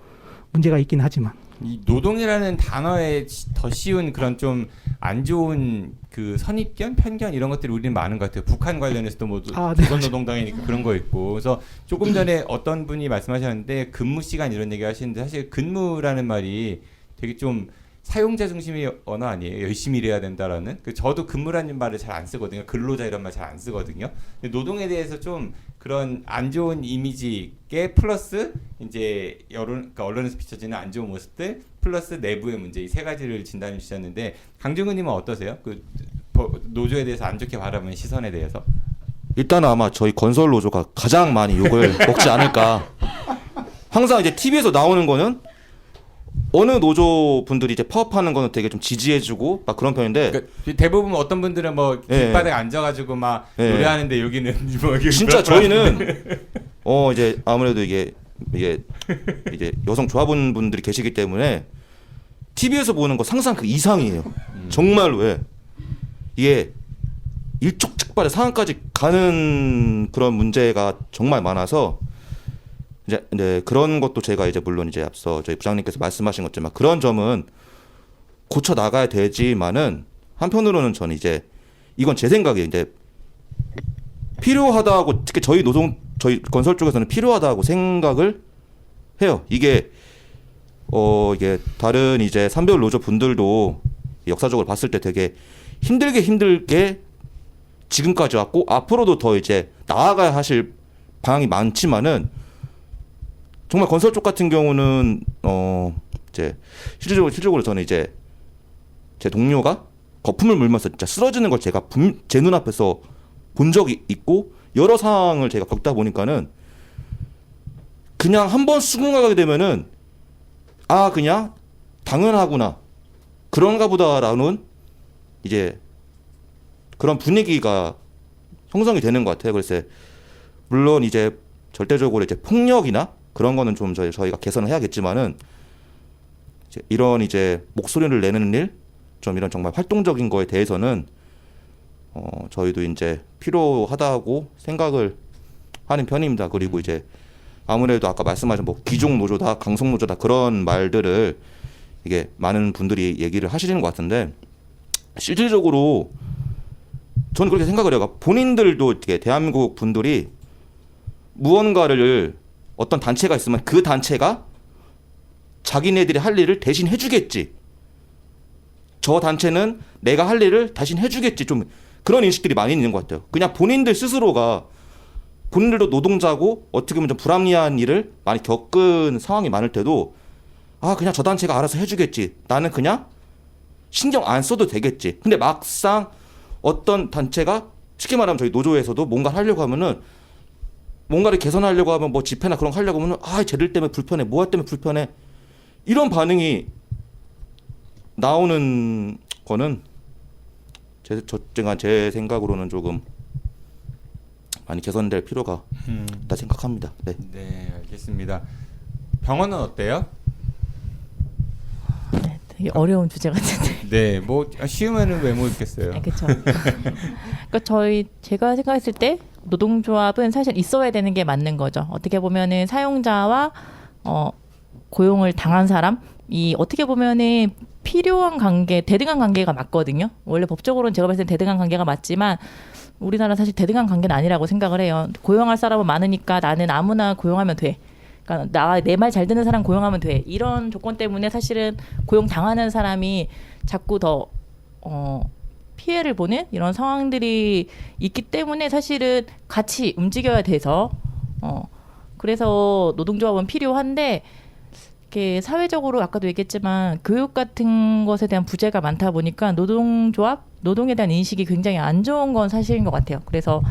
문제가 있긴 하지만 이 노동이라는 단어에 더 쉬운 그런 좀 안 좋은 그 선입견, 편견 이런 것들이 우리는 많은 것 같아요. 북한 관련해서도 뭐 조선노동당이니까 그런 거 있고. 그래서 조금 전에 어떤 분이 말씀하셨는데 근무 시간 이런 얘기 하시는데 사실 근무라는 말이 되게 좀 사용자 중심의 언어 아니에요. 열심히 일해야 된다라는. 저도 근무라는 말을 잘 안 쓰거든요. 근로자 이런 말 잘 안 쓰거든요. 근데 노동에 대해서 좀 그런 안 좋은 이미지에 플러스 이제 그러니까 언론에서 비춰지는 안 좋은 모습들 플러스 내부의 문제 이 세 가지를 진단해 주셨는데 강정근님은 어떠세요? 그 노조에 대해서 안 좋게 바라보는 시선에 대해서? 일단 아마 저희 건설 노조가 가장 많이 욕을 먹지 않을까. 항상 이제 TV에서 나오는 거는 어느 노조 분들이 이제 파업하는 거는 되게 좀 지지해주고 막 그런 편인데 그러니까 대부분 어떤 분들은 뭐 길바닥에 앉아가지고 막 노래하는데 여기는 뭐 진짜 저희는 이제 아무래도 이게 이제 여성 조합원분들이 계시기 때문에 TV에서 보는 거 상상 그 이상이에요. 정말로 이게 일촉즉발의 상황까지 가는 그런 문제가 정말 많아서. 이제 그런 것도 제가 이제 물론 이제 앞서 저희 부장님께서 말씀하신 것처럼 그런 점은 고쳐 나가야 되지만은 한편으로는 저는 이제 이건 제 생각이에요. 이제 필요하다고 특히 저희 건설 쪽에서는 필요하다고 생각을 해요. 이게 이게 다른 이제 산별 노조 분들도 역사적으로 봤을 때 되게 힘들게 지금까지 왔고 앞으로도 더 이제 나아가야 하실 방향이 많지만은 정말 건설 쪽 같은 경우는 이제 실질적으로 저는 이제 제 동료가 거품을 물면서 진짜 쓰러지는 걸 제가 제 눈앞에서 본 적이 있고 여러 상황을 제가 겪다 보니까는 그냥 한번 수긍하게 되면은 그냥 당연하구나 그런가 보다라는 이제 그런 분위기가 형성이 되는 것 같아요. 그래서 물론 이제 절대적으로 이제 폭력이나 그런 거는 좀 저희가 개선을 해야겠지만은 이제 이런 이제 목소리를 내는 일, 좀 이런 정말 활동적인 거에 대해서는 저희도 이제 필요하다고 생각을 하는 편입니다. 그리고 이제 아무래도 아까 말씀하신 뭐 기종 노조다, 강성 노조다 그런 말들을 이게 많은 분들이 얘기를 하시는 것 같은데 실질적으로 저는 그렇게 생각을 해요. 본인들도 이렇게 대한민국 분들이 무언가를 어떤 단체가 있으면 그 단체가 자기네들이 할 일을 대신 해주겠지. 저 단체는 내가 할 일을 대신 해주겠지. 좀 그런 인식들이 많이 있는 것 같아요. 그냥 본인들 스스로가 본인들도 노동자고 어떻게 보면 좀 불합리한 일을 많이 겪은 상황이 많을 때도 그냥 저 단체가 알아서 해주겠지. 나는 그냥 신경 안 써도 되겠지. 근데 막상 어떤 단체가 쉽게 말하면 저희 노조에서도 뭔가를 하려고 하면은 뭔가를 개선하려고 하면 뭐 집회나 그런 거 하려고 하면은 쟤들 때문에 불편해. 뭐가 때문에 불편해. 이런 나오는 거는 제 생각으로는 조금 많이 개선될 필요가 있다 생각합니다. 네. 네, 알겠습니다. 병원은 어때요? 네, 되게 어려운 주제 같은데. 네, 뭐 쉬우면은 왜 못 있겠어요. 그렇죠. 그러니까 제가 생각했을 때 노동조합은 사실 있어야 되는 게 맞는 거죠. 어떻게 보면은 사용자와 고용을 당한 사람이 어떻게 보면은 필요한 관계, 대등한 관계가 맞거든요. 원래 법적으로는 제가 봤을 때 대등한 관계가 맞지만 우리나라 사실 대등한 관계는 아니라고 생각을 해요. 고용할 사람은 많으니까 나는 아무나 고용하면 돼. 그러니까 내 말 잘 듣는 사람 고용하면 돼. 이런 조건 때문에 사실은 고용 당하는 사람이 자꾸 더 피해를 보는 이런 상황들이 있기 때문에 사실은 같이 움직여야 돼서 그래서 노동조합은 필요한데 이렇게 사회적으로 아까도 얘기했지만 교육 같은 것에 대한 부재가 많다 보니까 노동에 대한 인식이 굉장히 안 좋은 건 사실인 것 같아요. 그래서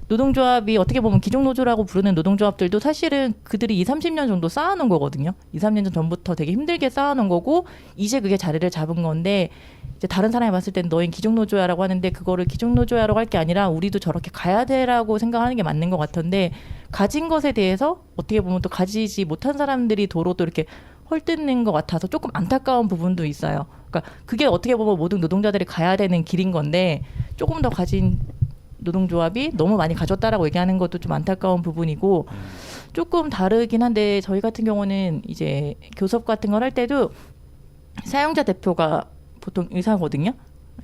노동조합이 어떻게 보면 기종노조라고 부르는 노동조합들도 사실은 그들이 20-30년 정도 쌓아놓은 거거든요. 2-3년 전부터 되게 힘들게 쌓아놓은 거고 이제 그게 자리를 잡은 건데 이제 다른 사람이 봤을 땐 너희 기종노조야라고 하는데 그거를 기종노조야라고 할 게 아니라 우리도 저렇게 가야 돼라고 생각하는 게 맞는 것 같은데 가진 것에 대해서 어떻게 보면 또 가지지 못한 사람들이 도로 또 이렇게 헐뜯는 것 같아서 조금 안타까운 부분도 있어요. 그러니까 그게 어떻게 보면 모든 노동자들이 가야 되는 길인 건데 조금 더 가진 노동조합이 너무 많이 가졌다라고 얘기하는 것도 좀 안타까운 부분이고 조금 다르긴 한데 저희 같은 경우는 이제 교섭 같은 걸 할 때도 사용자 대표가 보통 의사거든요.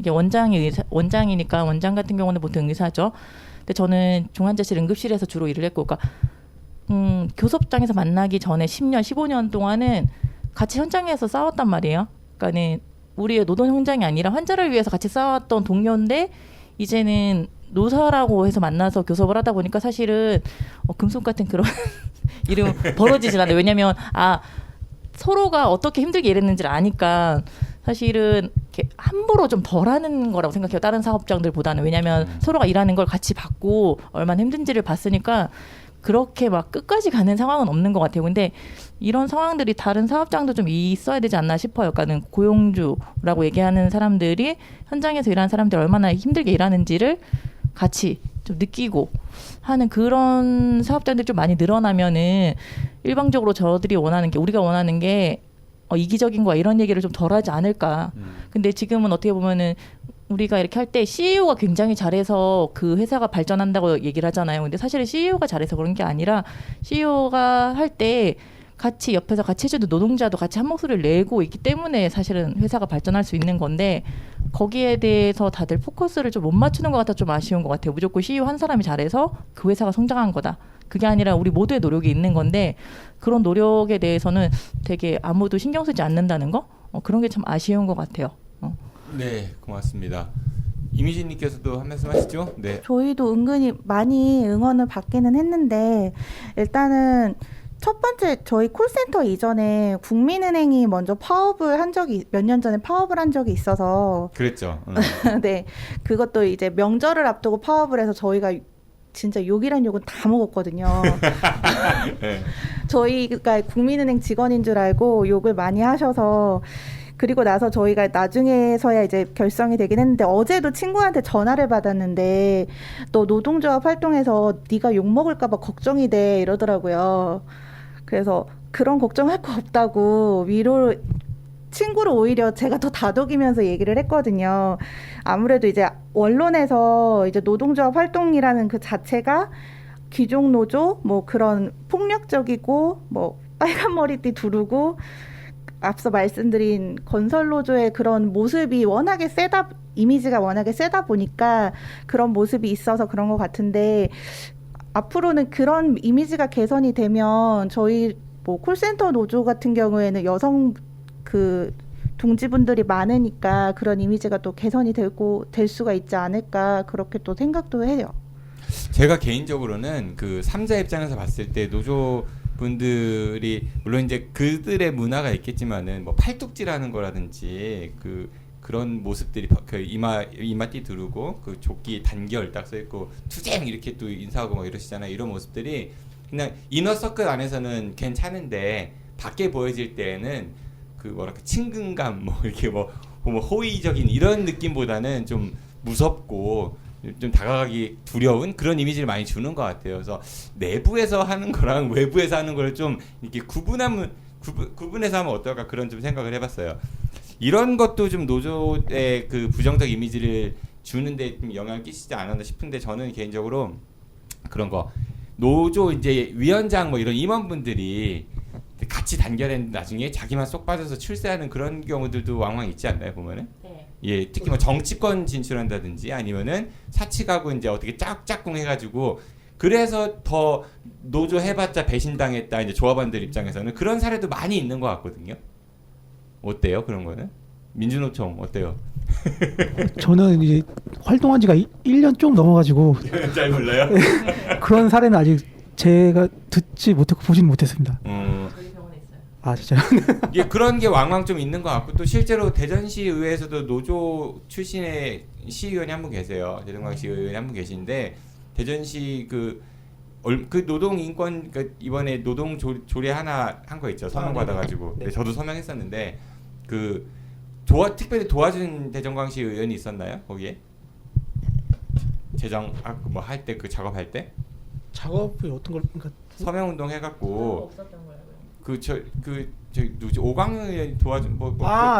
이게 원장이니까 원장 같은 경우는 보통 의사죠. 근데 저는 중환자실 응급실에서 주로 일을 했고, 그러니까 교섭장에서 만나기 전에 10년, 15년 동안은 같이 현장에서 싸웠단 말이에요. 그러니까는 우리의 노동 현장이 아니라 환자를 위해서 같이 싸웠던 동료인데 이제는 노사라고 해서 만나서 교섭을 하다 보니까 사실은 금속 같은 그런 이름 벌어지진 않아요. 왜냐면 서로가 어떻게 힘들게 일했는지를 아니까 사실은 이렇게 함부로 좀 덜하는 거라고 생각해요. 다른 사업장들보다는. 왜냐면 서로가 일하는 걸 같이 받고 얼마나 힘든지를 봤으니까 그렇게 막 끝까지 가는 상황은 없는 것 같아요. 근데 이런 상황들이 다른 사업장도 좀 있어야 되지 않나 싶어요. 그러니까는 고용주라고 얘기하는 사람들이 현장에서 일하는 사람들이 얼마나 힘들게 일하는지를 같이 좀 느끼고 하는 그런 사업장들이 좀 많이 늘어나면은 일방적으로 저들이 원하는 게 우리가 원하는 게 이기적인 거야 이런 얘기를 좀 덜하지 않을까. 근데 지금은 어떻게 보면은 우리가 이렇게 할 때 CEO가 굉장히 잘해서 그 회사가 발전한다고 얘기를 하잖아요. 근데 사실은 CEO가 잘해서 그런 게 아니라 CEO가 할 때 같이 옆에서 같이 해주는 노동자도 같이 한 목소리를 내고 있기 때문에 사실은 회사가 발전할 수 있는 건데 거기에 대해서 다들 포커스를 좀 못 맞추는 것 같아 좀 아쉬운 것 같아요. 무조건 CEO 한 사람이 잘해서 그 회사가 성장한 거다. 그게 아니라 우리 모두의 노력이 있는 건데 그런 노력에 대해서는 되게 아무도 신경 쓰지 않는다는 거? 그런 게 참 아쉬운 것 같아요. 네, 고맙습니다. 이미진님께서도 한 말씀 하시죠? 네. 저희도 은근히 많이 응원을 받기는 했는데 일단은 첫 번째 저희 콜센터 이전에 국민은행이 먼저 파업을 한 적이 몇 년 전에 파업을 한 적이 있어서 그랬죠. 네 그것도 이제 명절을 앞두고 파업을 해서 저희가 진짜 욕이란 욕은 다 먹었거든요. 네. 저희가 국민은행 직원인 줄 알고 욕을 많이 하셔서 그리고 나서 저희가 나중에서야 이제 결성이 되긴 했는데 어제도 친구한테 전화를 받았는데 너 노동조합 활동해서 네가 욕 먹을까 봐 걱정이 돼 이러더라고요. 그래서 그런 걱정할 거 없다고 위로 친구를 오히려 제가 더 다독이면서 얘기를 했거든요. 아무래도 이제 언론에서 이제 노동조합 활동이라는 그 자체가 귀족 노조 뭐 그런 폭력적이고 뭐 빨간 머리띠 두르고 앞서 말씀드린 건설 노조의 그런 모습이 워낙에 세다 이미지가 워낙에 세다 보니까 그런 모습이 있어서 그런 것 같은데 앞으로는 그런 이미지가 개선이 되면 저희 뭐 콜센터 노조 같은 경우에는 여성 그 동지분들이 많으니까 그런 이미지가 또 개선이 될 수가 있지 않을까 그렇게 또 생각도 해요. 제가 개인적으로는 그 3자 입장에서 봤을 때 노조 분들이 물론 이제 그들의 문화가 있겠지만은 뭐 팔뚝질하는 거라든지 그런 모습들이 그 이마띠 두르고 그 조끼 단결 딱 써 있고 투쟁 이렇게 또 인사하고 막 이러시잖아요. 이런 모습들이 그냥 이너 서클 안에서는 괜찮은데 밖에 보여질 때에는 그 뭐랄까 친근감 뭐 이렇게 뭐 호의적인 이런 느낌보다는 좀 무섭고 좀 다가가기 두려운 그런 이미지를 많이 주는 것 같아요. 그래서 내부에서 하는 거랑 외부에서 하는 걸 좀 이렇게 구분해서 하면 어떨까 그런 좀 생각을 해봤어요. 이런 것도 좀 노조의 그 부정적 이미지를 주는데 좀 영향을 끼치지 않았나 싶은데 저는 개인적으로 그런 거 노조 이제 위원장 뭐 이런 임원분들이 같이 단결했는데 나중에 자기만 쏙 빠져서 출세하는 그런 경우들도 왕왕 있지 않나요 보면은? 네. 예, 특히 뭐 정치권 진출한다든지 아니면은 사측하고 이제 어떻게 짝짝꿍 해가지고 그래서 더 노조 해봤자 배신당했다 이제 조합원들 입장에서는 그런 사례도 많이 있는 것 같거든요. 어때요 그런 거는? 민주노총 어때요? 저는 이제 활동한 지가 1년 좀 넘어가지고 잘 몰라요. 그런 사례는 아직 제가 듣지 못했고 보지는 못했습니다. 아 진짜요? 예, 그런 게 왕왕 좀 있는 것 같고 또 실제로 대전시 의회에서도 노조 출신의 시의원이 한 분 계세요. 대전광시 의원이 한 분 계신데 대전시 그 노동 인권 그 이번에 노동 조례 하나 한 거 있죠. 서명 받아가지고. 네. 저도 서명했었는데 그 특별히 도와준 대전광시 의원이 있었나요? 거기에 재정 뭐 할 때 그 작업할 때 작업이 어떤 걸 그러니까 서명 운동 해갖고 저 누구지 오광 의원이 도와준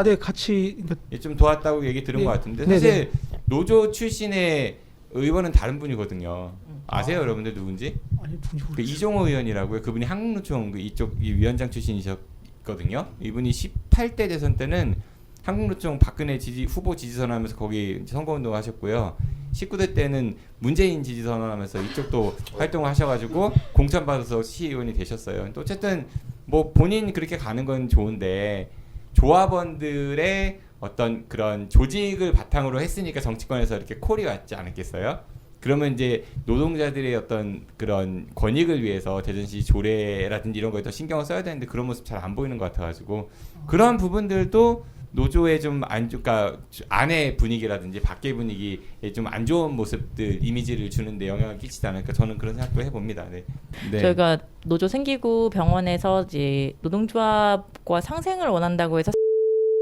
네 같이 그러니까 좀 도왔다고 얘기 들은 것 같은데 네네. 사실 노조 출신의 의원은 다른 분이거든요. 아세요 여러분들 누군지? 아니 분이 그 이종호 의원이라고요. 그분이 한국노총 이쪽 위원장 출신이셨거든요. 이분이 18대 대선 때는 한국노총 박근혜 후보 지지선언하면서 거기 선거운동 하셨고요. 19대 때는 문재인 지지선언하면서 이쪽도 활동을 하셔가지고 공천받아서 시의원이 되셨어요. 또 어쨌든 뭐 본인 그렇게 가는 건 좋은데 조합원들의 어떤 그런 조직을 바탕으로 했으니까 정치권에서 이렇게 콜이 왔지 않았겠어요? 그러면 이제 노동자들의 어떤 그런 권익을 위해서 대전시 조례라든지 이런 거에 더 신경을 써야 되는데 그런 모습 잘 안 보이는 것 같아가지고 그런 부분들도 노조의 좀 그러니까 안의 분위기라든지 밖의 분위기에 좀 안 좋은 모습들 이미지를 주는데 영향을 끼치지 않을까 저는 그런 생각도 해봅니다. 네. 네. 저희가 노조 생기고 병원에서 이제 노동조합과 상생을 원한다고 해서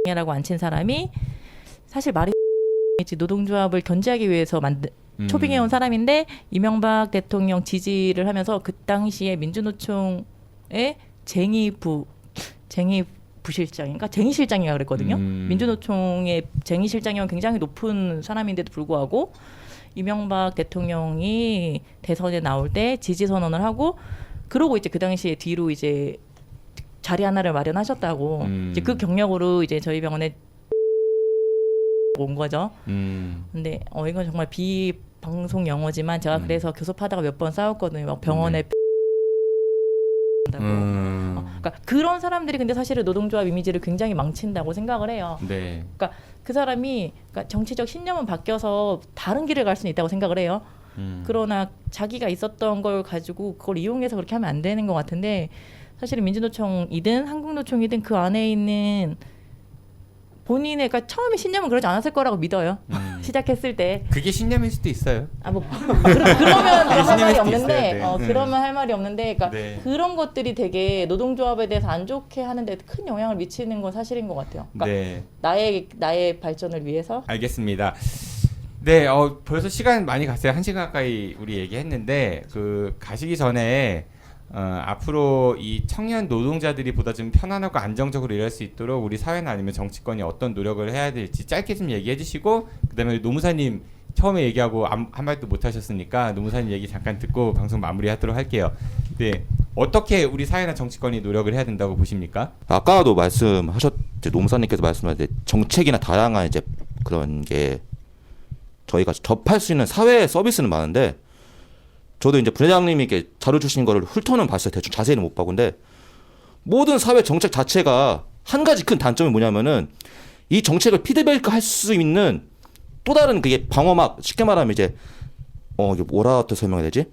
라고 앉힌 사람이 사실 말이 노동조합을 견제하기 위해서 초빙해온 사람인데 이명박 대통령 지지를 하면서 그 당시에 민주노총의 부실장인가 쟁의실장이라 그랬거든요. 민주노총의 쟁의실장이면 굉장히 높은 사람인데도 불구하고 이명박 대통령이 대선에 나올 때 지지 선언을 하고 그러고 이제 그 당시에 뒤로 이제 자리 하나를 마련하셨다고 이제 그 경력으로 이제 저희 병원에 온 거죠. 근데 이건 정말 비방송 용어지만 제가 그래서 교섭하다가 몇 번 싸웠거든요. 막 병원에 그러니까 그런 사람들이 근데 사실은 노동조합 이미지를 굉장히 망친다고 생각을 해요. 네. 그러니까 그 사람이 그러니까 정치적 신념은 바뀌어서 다른 길을 갈 수는 있다고 생각을 해요. 그러나 자기가 있었던 걸 가지고 그걸 이용해서 그렇게 하면 안 되는 것 같은데 사실은 민주노총이든 한국노총이든 그 안에 있는 본인의 그러니까 처음에 신념은 그러지 않았을 거라고 믿어요. 시작했을 때. 그게 신념일 수도 있어요. 그러면 할 신념일 말이 수도 없는데 있어요. 네. 그러면 할 말이 없는데 그러니까 네. 그런 것들이 되게 노동조합에 대해서 안 좋게 하는데 큰 영향을 미치는 건 사실인 것 같아요. 그러니까 네. 나의 발전을 위해서. 알겠습니다. 네, 벌써 시간 많이 갔어요. 1시간 가까이 우리 얘기했는데 그 가시기 전에 앞으로 이 청년 노동자들이 보다 좀 편안하고 안정적으로 일할 수 있도록 우리 사회나 아니면 정치권이 어떤 노력을 해야 될지 짧게 좀 얘기해 주시고 그다음에 노무사님 처음에 얘기하고 한 말도 못 하셨으니까 노무사님 얘기 잠깐 듣고 방송 마무리하도록 할게요. 네, 어떻게 우리 사회나 정치권이 노력을 해야 된다고 보십니까? 아까도 노무사님께서 말씀하신 정책이나 다양한 이제 그런 게 저희가 접할 수 있는 사회 서비스는 많은데 저도 이제 부회장님이 이렇게 자료 주신 거를 훑어는 봤어요. 대충 자세히는 못 봤는데 모든 사회 정책 자체가 한 가지 큰 단점이 뭐냐면은 이 정책을 피드백 할 수 있는 또 다른 그게 방어막 쉽게 말하면 이제 이게 뭐라고 설명해야 되지?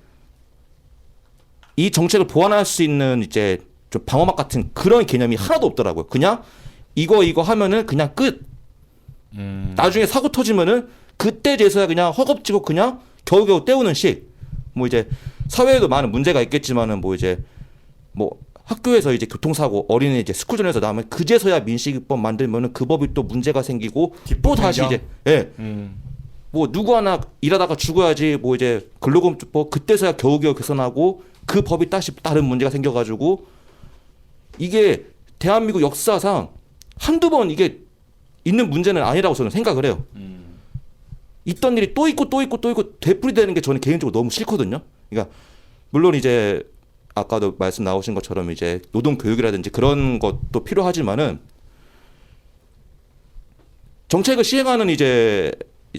이 정책을 보완할 수 있는 이제 좀 방어막 같은 그런 개념이 하나도 없더라고요. 그냥 이거 하면은 그냥 끝. 나중에 사고 터지면은 그때제서야 그냥 허겁지겁 그냥 겨우겨우 때우는 식. 뭐 이제 사회에도 많은 문제가 있겠지만은 뭐 이제 뭐 학교에서 이제 교통사고 어린이 이제 스쿨존에서 나오면 그제서야 민식이법 만들면은 그 법이 또 문제가 생기고 또 다시 이제 뭐 누구 하나 일하다가 죽어야지 뭐 이제 근로금법 그때서야 겨우겨우 개선하고 그 법이 다시 다른 문제가 생겨가지고 이게 대한민국 역사상 한두 번 이게 있는 문제는 아니라고 저는 생각을 해요. 있던 일이 또 있고 되풀이되는 게 저는 개인적으로 너무 싫거든요. 그러니까 물론 이제 아까도 말씀 나오신 것처럼 이제 노동 교육이라든지 그런 것도 필요하지만은 정책을 시행하는 이제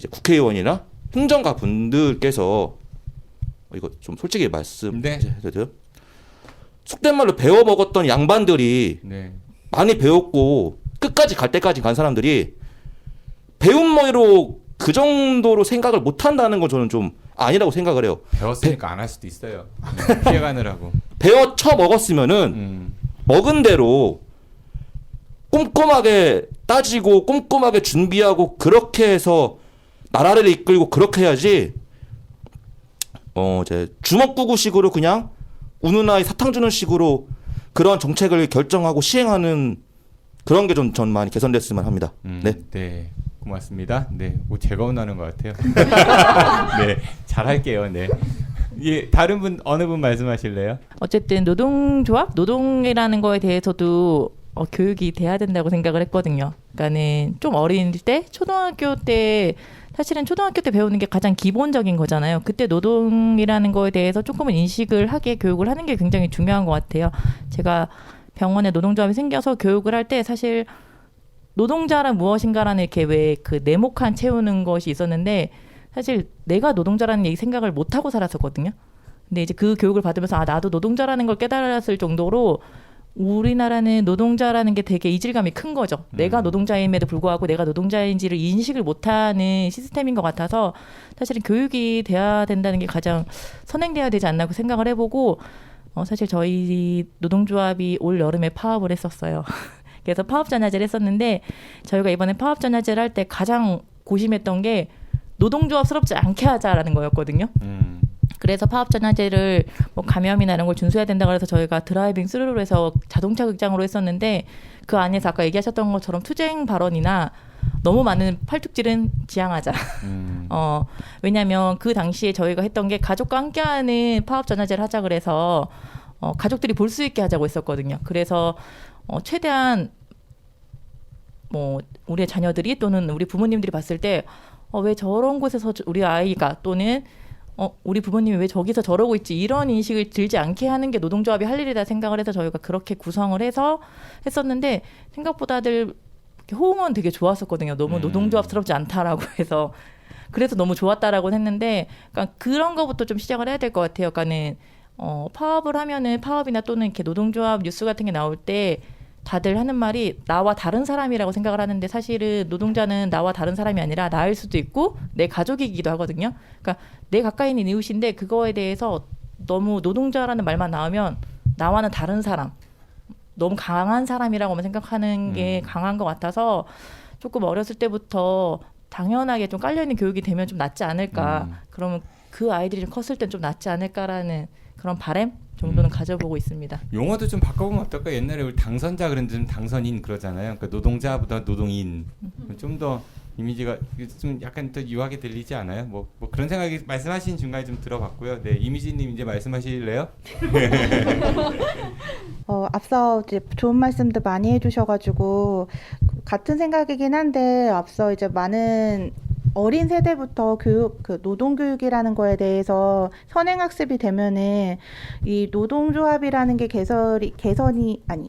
국회의원이나 행정가 분들께서 이거 좀 솔직히 말씀해도 돼요? 속된 말로 배워 먹었던 양반들이 많이 배웠고 끝까지 갈 때까지 간 사람들이 배운 머리로 그 정도로 생각을 못 한다는 건 저는 좀 아니라고 생각을 해요. 배웠으니까 안 할 수도 있어요. 피해가느라고. 배워 쳐 먹었으면은 먹은 대로 꼼꼼하게 따지고 꼼꼼하게 준비하고 그렇게 해서 나라를 이끌고 그렇게 해야지 이제 주먹구구식으로 그냥 우는 아이 사탕 주는 식으로 그런 정책을 결정하고 시행하는 그런 게 좀 전 많이 개선됐으면 합니다. 네. 고맙습니다. 네, 뭐 제가 원하는 것 같아요. 네, 잘할게요. 네. 예, 다른 분 어느 분 말씀하실래요? 어쨌든 노동조합, 노동이라는 거에 대해서도 교육이 돼야 된다고 생각을 했거든요. 그러니까는 좀 어릴 때, 초등학교 때 사실은 초등학교 때 배우는 게 가장 기본적인 거잖아요. 그때 노동이라는 거에 대해서 조금은 인식을 하게 교육을 하는 게 굉장히 중요한 것 같아요. 제가 병원에 노동조합이 생겨서 교육을 할 때 사실 노동자란 무엇인가라는 이렇게 왜 그 네모칸 채우는 것이 있었는데 사실 내가 노동자라는 얘기 생각을 못 하고 살았었거든요. 근데 이제 그 교육을 받으면서 나도 노동자라는 걸 깨달았을 정도로 우리나라는 노동자라는 게 되게 이질감이 큰 거죠. 내가 노동자임에도 불구하고 내가 노동자인지를 인식을 못하는 시스템인 것 같아서 사실은 교육이 돼야 된다는 게 가장 선행돼야 되지 않나 고 생각을 해보고 사실 저희 노동조합이 올 여름에 파업을 했었어요. 그래서 파업전야제를 했었는데 저희가 이번에 파업전야제를 할 때 가장 고심했던 게 노동조합스럽지 않게 하자라는 거였거든요. 그래서 파업전야제를 뭐 감염이나 이런 걸 준수해야 된다 그래서 저희가 드라이빙 스루로 해서 자동차 극장으로 했었는데 그 안에서 아까 얘기하셨던 것처럼 투쟁 발언이나 너무 많은 팔뚝질은 지양하자. 왜냐하면 그 당시에 저희가 했던 게 가족과 함께하는 파업전야제를 하자 그래서 가족들이 볼 수 있게 하자고 했었거든요. 그래서 최대한 뭐 우리의 자녀들이 또는 우리 부모님들이 봤을 때 왜 저런 곳에서 우리 아이가 또는 우리 부모님이 왜 저기서 저러고 있지 이런 인식을 들지 않게 하는 게 노동조합이 할 일이다 생각을 해서 저희가 그렇게 구성을 해서 했었는데 생각보다들 호응은 되게 좋았었거든요. 너무 노동조합스럽지 않다라고 해서 그래서 너무 좋았다라고 했는데 그러니까 그런 거부터 좀 시작을 해야 될 것 같아요. 그러니까는 파업을 하면은 파업이나 또는 이렇게 노동조합 뉴스 같은 게 나올 때 다들 하는 말이 나와 다른 사람이라고 생각을 하는데 사실은 노동자는 나와 다른 사람이 아니라 나일 수도 있고 내 가족이기도 하거든요. 그러니까 내 가까이 있는 이웃인데 그거에 대해서 너무 노동자라는 말만 나오면 나와는 다른 사람, 너무 강한 사람이라고만 생각하는 게 강한 것 같아서 조금 어렸을 때부터 당연하게 좀 깔려있는 교육이 되면 좀 낫지 않을까. 그러면 그 아이들이 좀 컸을 땐 좀 낫지 않을까라는 그런 바람 정도는 가져보고 있습니다. 용어도 좀 바꿔보면 어떨까? 옛날에 우리 당선자 그랬는데 좀 당선인 그러잖아요. 그러니까 노동자보다 노동인. 좀 더 이미지가 좀 약간 더 유하게 들리지 않아요? 뭐 그런 생각이 말씀하신 중간에 좀 들어봤고요. 네, 이미지님 이제 말씀하실래요? 앞서 이제 좋은 말씀도 많이 해주셔가지고 같은 생각이긴 한데 앞서 이제 많은 어린 세대부터 노동 교육이라는 거에 대해서 선행학습이 되면은 이 노동조합이라는 게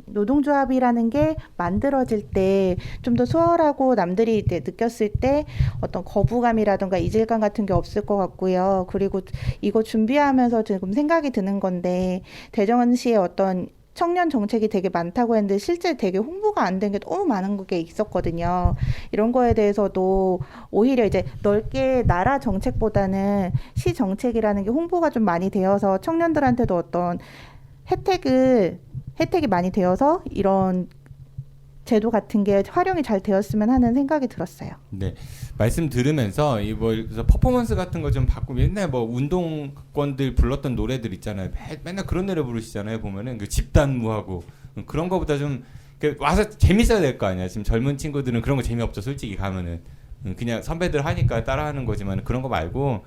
노동조합이라는 게 만들어질 때 좀 더 수월하고 남들이 이제 느꼈을 때 어떤 거부감이라든가 이질감 같은 게 없을 것 같고요. 그리고 이거 준비하면서 지금 생각이 드는 건데 대전시의 어떤 청년 정책이 되게 많다고 했는데 실제 되게 홍보가 안 된 게 너무 많은 게 있었거든요. 이런 거에 대해서도 오히려 이제 넓게 나라 정책보다는 시 정책이라는 게 홍보가 좀 많이 되어서 청년들한테도 어떤 혜택이 많이 되어서 이런 제도 같은 게 활용이 잘 되었으면 하는 생각이 들었어요. 네, 말씀 들으면서 그래서 퍼포먼스 같은 거 좀 바꾸고 옛날 뭐 운동권들 불렀던 노래들 있잖아요. 맨날 그런 노래 부르시잖아요. 보면은 그 집단무하고 그런 거보다 좀 와서 재밌어야 될 거 아니야. 지금 젊은 친구들은 그런 거 재미없죠. 솔직히 가면은 그냥 선배들 하니까 따라하는 거지만 그런 거 말고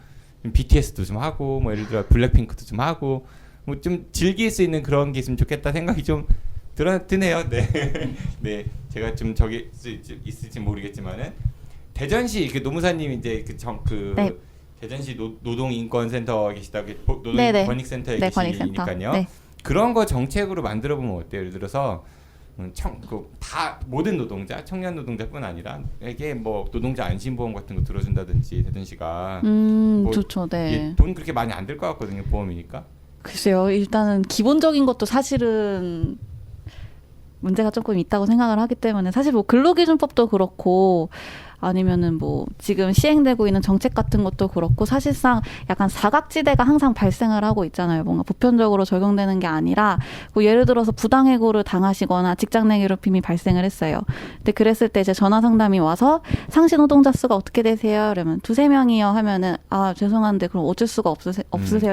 BTS도 좀 하고 뭐 예를 들어 블랙핑크도 좀 하고 뭐 좀 즐길 수 있는 그런 게 있으면 좋겠다 생각이 좀 드네요. 네, 네, 제가 좀 저기 있을지 모르겠지만은 대전시 그 노무사님 이제 네. 대전시 노동인권센터 계시다, 노동권익센터에 계시니까요. 네. 그런 거 정책으로 만들어 보면 어때요? 예를 들어서 다 모든 노동자, 청년 노동자뿐 아니라 에게 뭐 노동자 안심보험 같은 거 들어준다든지 대전시가 뭐 좋죠. 네. 돈 그렇게 많이 안 들 것 같거든요. 보험이니까. 글쎄요. 일단은 기본적인 것도 사실은 문제가 조금 있다고 생각을 하기 때문에 사실 뭐 근로기준법도 그렇고 아니면은 뭐 지금 시행되고 있는 정책 같은 것도 그렇고 사실상 약간 사각지대가 항상 발생을 하고 있잖아요. 뭔가 보편적으로 적용되는 게 아니라 뭐 예를 들어서 부당해고를 당하시거나 직장 내 괴롭힘이 발생을 했어요. 근데 그랬을 때 이제 전화 상담이 와서 상시 노동자 수가 어떻게 되세요? 그러면 2-3명이요 하면은 죄송한데 그럼 어쩔 수가 없으세요.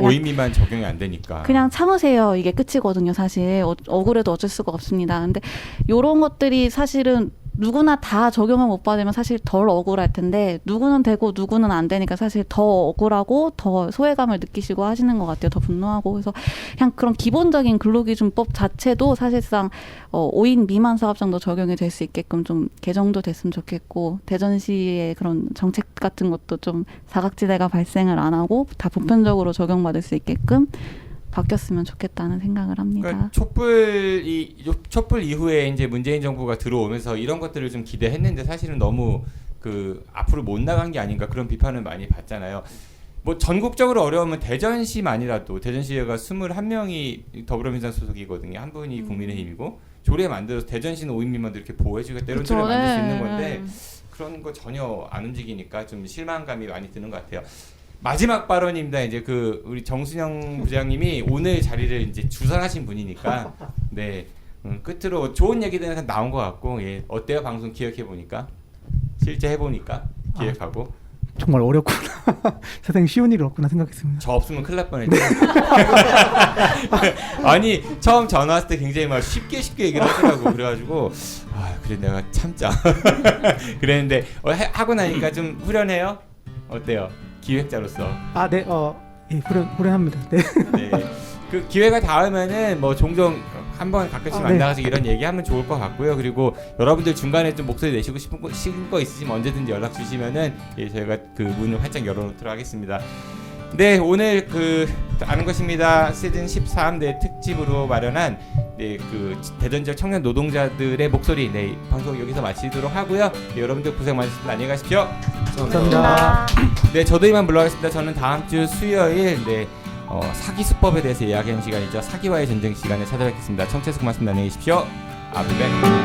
5인 미만 적용이 안 되니까. 그냥 참으세요. 이게 끝이거든요. 사실 억울해도 어쩔 수가 없습니다. 근데 요런 것들이 사실은 누구나 다 적용을 못 받으면 사실 덜 억울할 텐데 누구는 되고 누구는 안 되니까 사실 더 억울하고 더 소외감을 느끼시고 하시는 것 같아요. 더 분노하고. 그래서 그냥 그런 기본적인 근로기준법 자체도 사실상 5인 미만 사업 정도 적용이 될 수 있게끔 좀 개정도 됐으면 좋겠고 대전시의 그런 정책 같은 것도 좀 사각지대가 발생을 안 하고 다 보편적으로 적용받을 수 있게끔 바뀌었으면 좋겠다는 생각을 합니다. 그러니까 촛불 이후에 이제 문재인 정부가 들어오면서 이런 것들을 좀 기대했는데 사실은 너무 앞으로 못 나간 게 아닌가 그런 비판을 많이 받잖아요. 뭐 전국적으로 어려우면 대전시만이라도 대전시가 21명이 더불어민주당 소속이거든요. 한 분이 국민의힘이고 조례 만들어서 대전시는 5인 미만도 이렇게 보호해주겠다 이런 조례 만들 수 있는 건데 그런 거 전혀 안 움직이니까 좀 실망감이 많이 드는 것 같아요. 마지막 발언입니다. 이제 우리 정순영 부장님이 오늘 자리를 이제 주선하신 분이니까 네 끝으로 좋은 얘기들은 나온 것 같고 어때요? 방송 기획해 보니까 실제 해보니까 기획하고 정말 어렵구나. 세상에 쉬운 일이 없구나 생각했습니다. 저 없으면 큰일 날 뻔했죠. 아니 처음 전화 왔을 때 굉장히 막 쉽게 얘기를 하더라고. 그래가지고 그래 내가 참자. 그랬는데 하고 나니까 좀 후련해요? 어때요? 기획자로서. 네, 후련합니다. 네. 네. 그 기회가 닿으면은 뭐 종종 한번 가끔씩 만나서 이런 얘기하면 좋을 것 같고요. 그리고 여러분들 중간에 좀 목소리 내시고 싶은 거 있으시면 언제든지 연락 주시면은 저희가 그 문을 활짝 열어놓도록 하겠습니다. 네, 오늘 아는 것입니다 시즌 13 특집으로 마련한 그 대전 지역 청년 노동자들의 목소리 방송 여기서 마치도록 하고요. 여러분들 고생 많으셨습니다. 안녕히 가십시오. 감사합니다. 네, 저도 이만 물러가겠습니다. 저는 다음 주 수요일 사기 수법에 대해서 이야기하는 시간이죠. 사기와의 전쟁 시간에 찾아뵙겠습니다. 청취해서 고맙습니다. 안녕히 계십시오. I'll be back.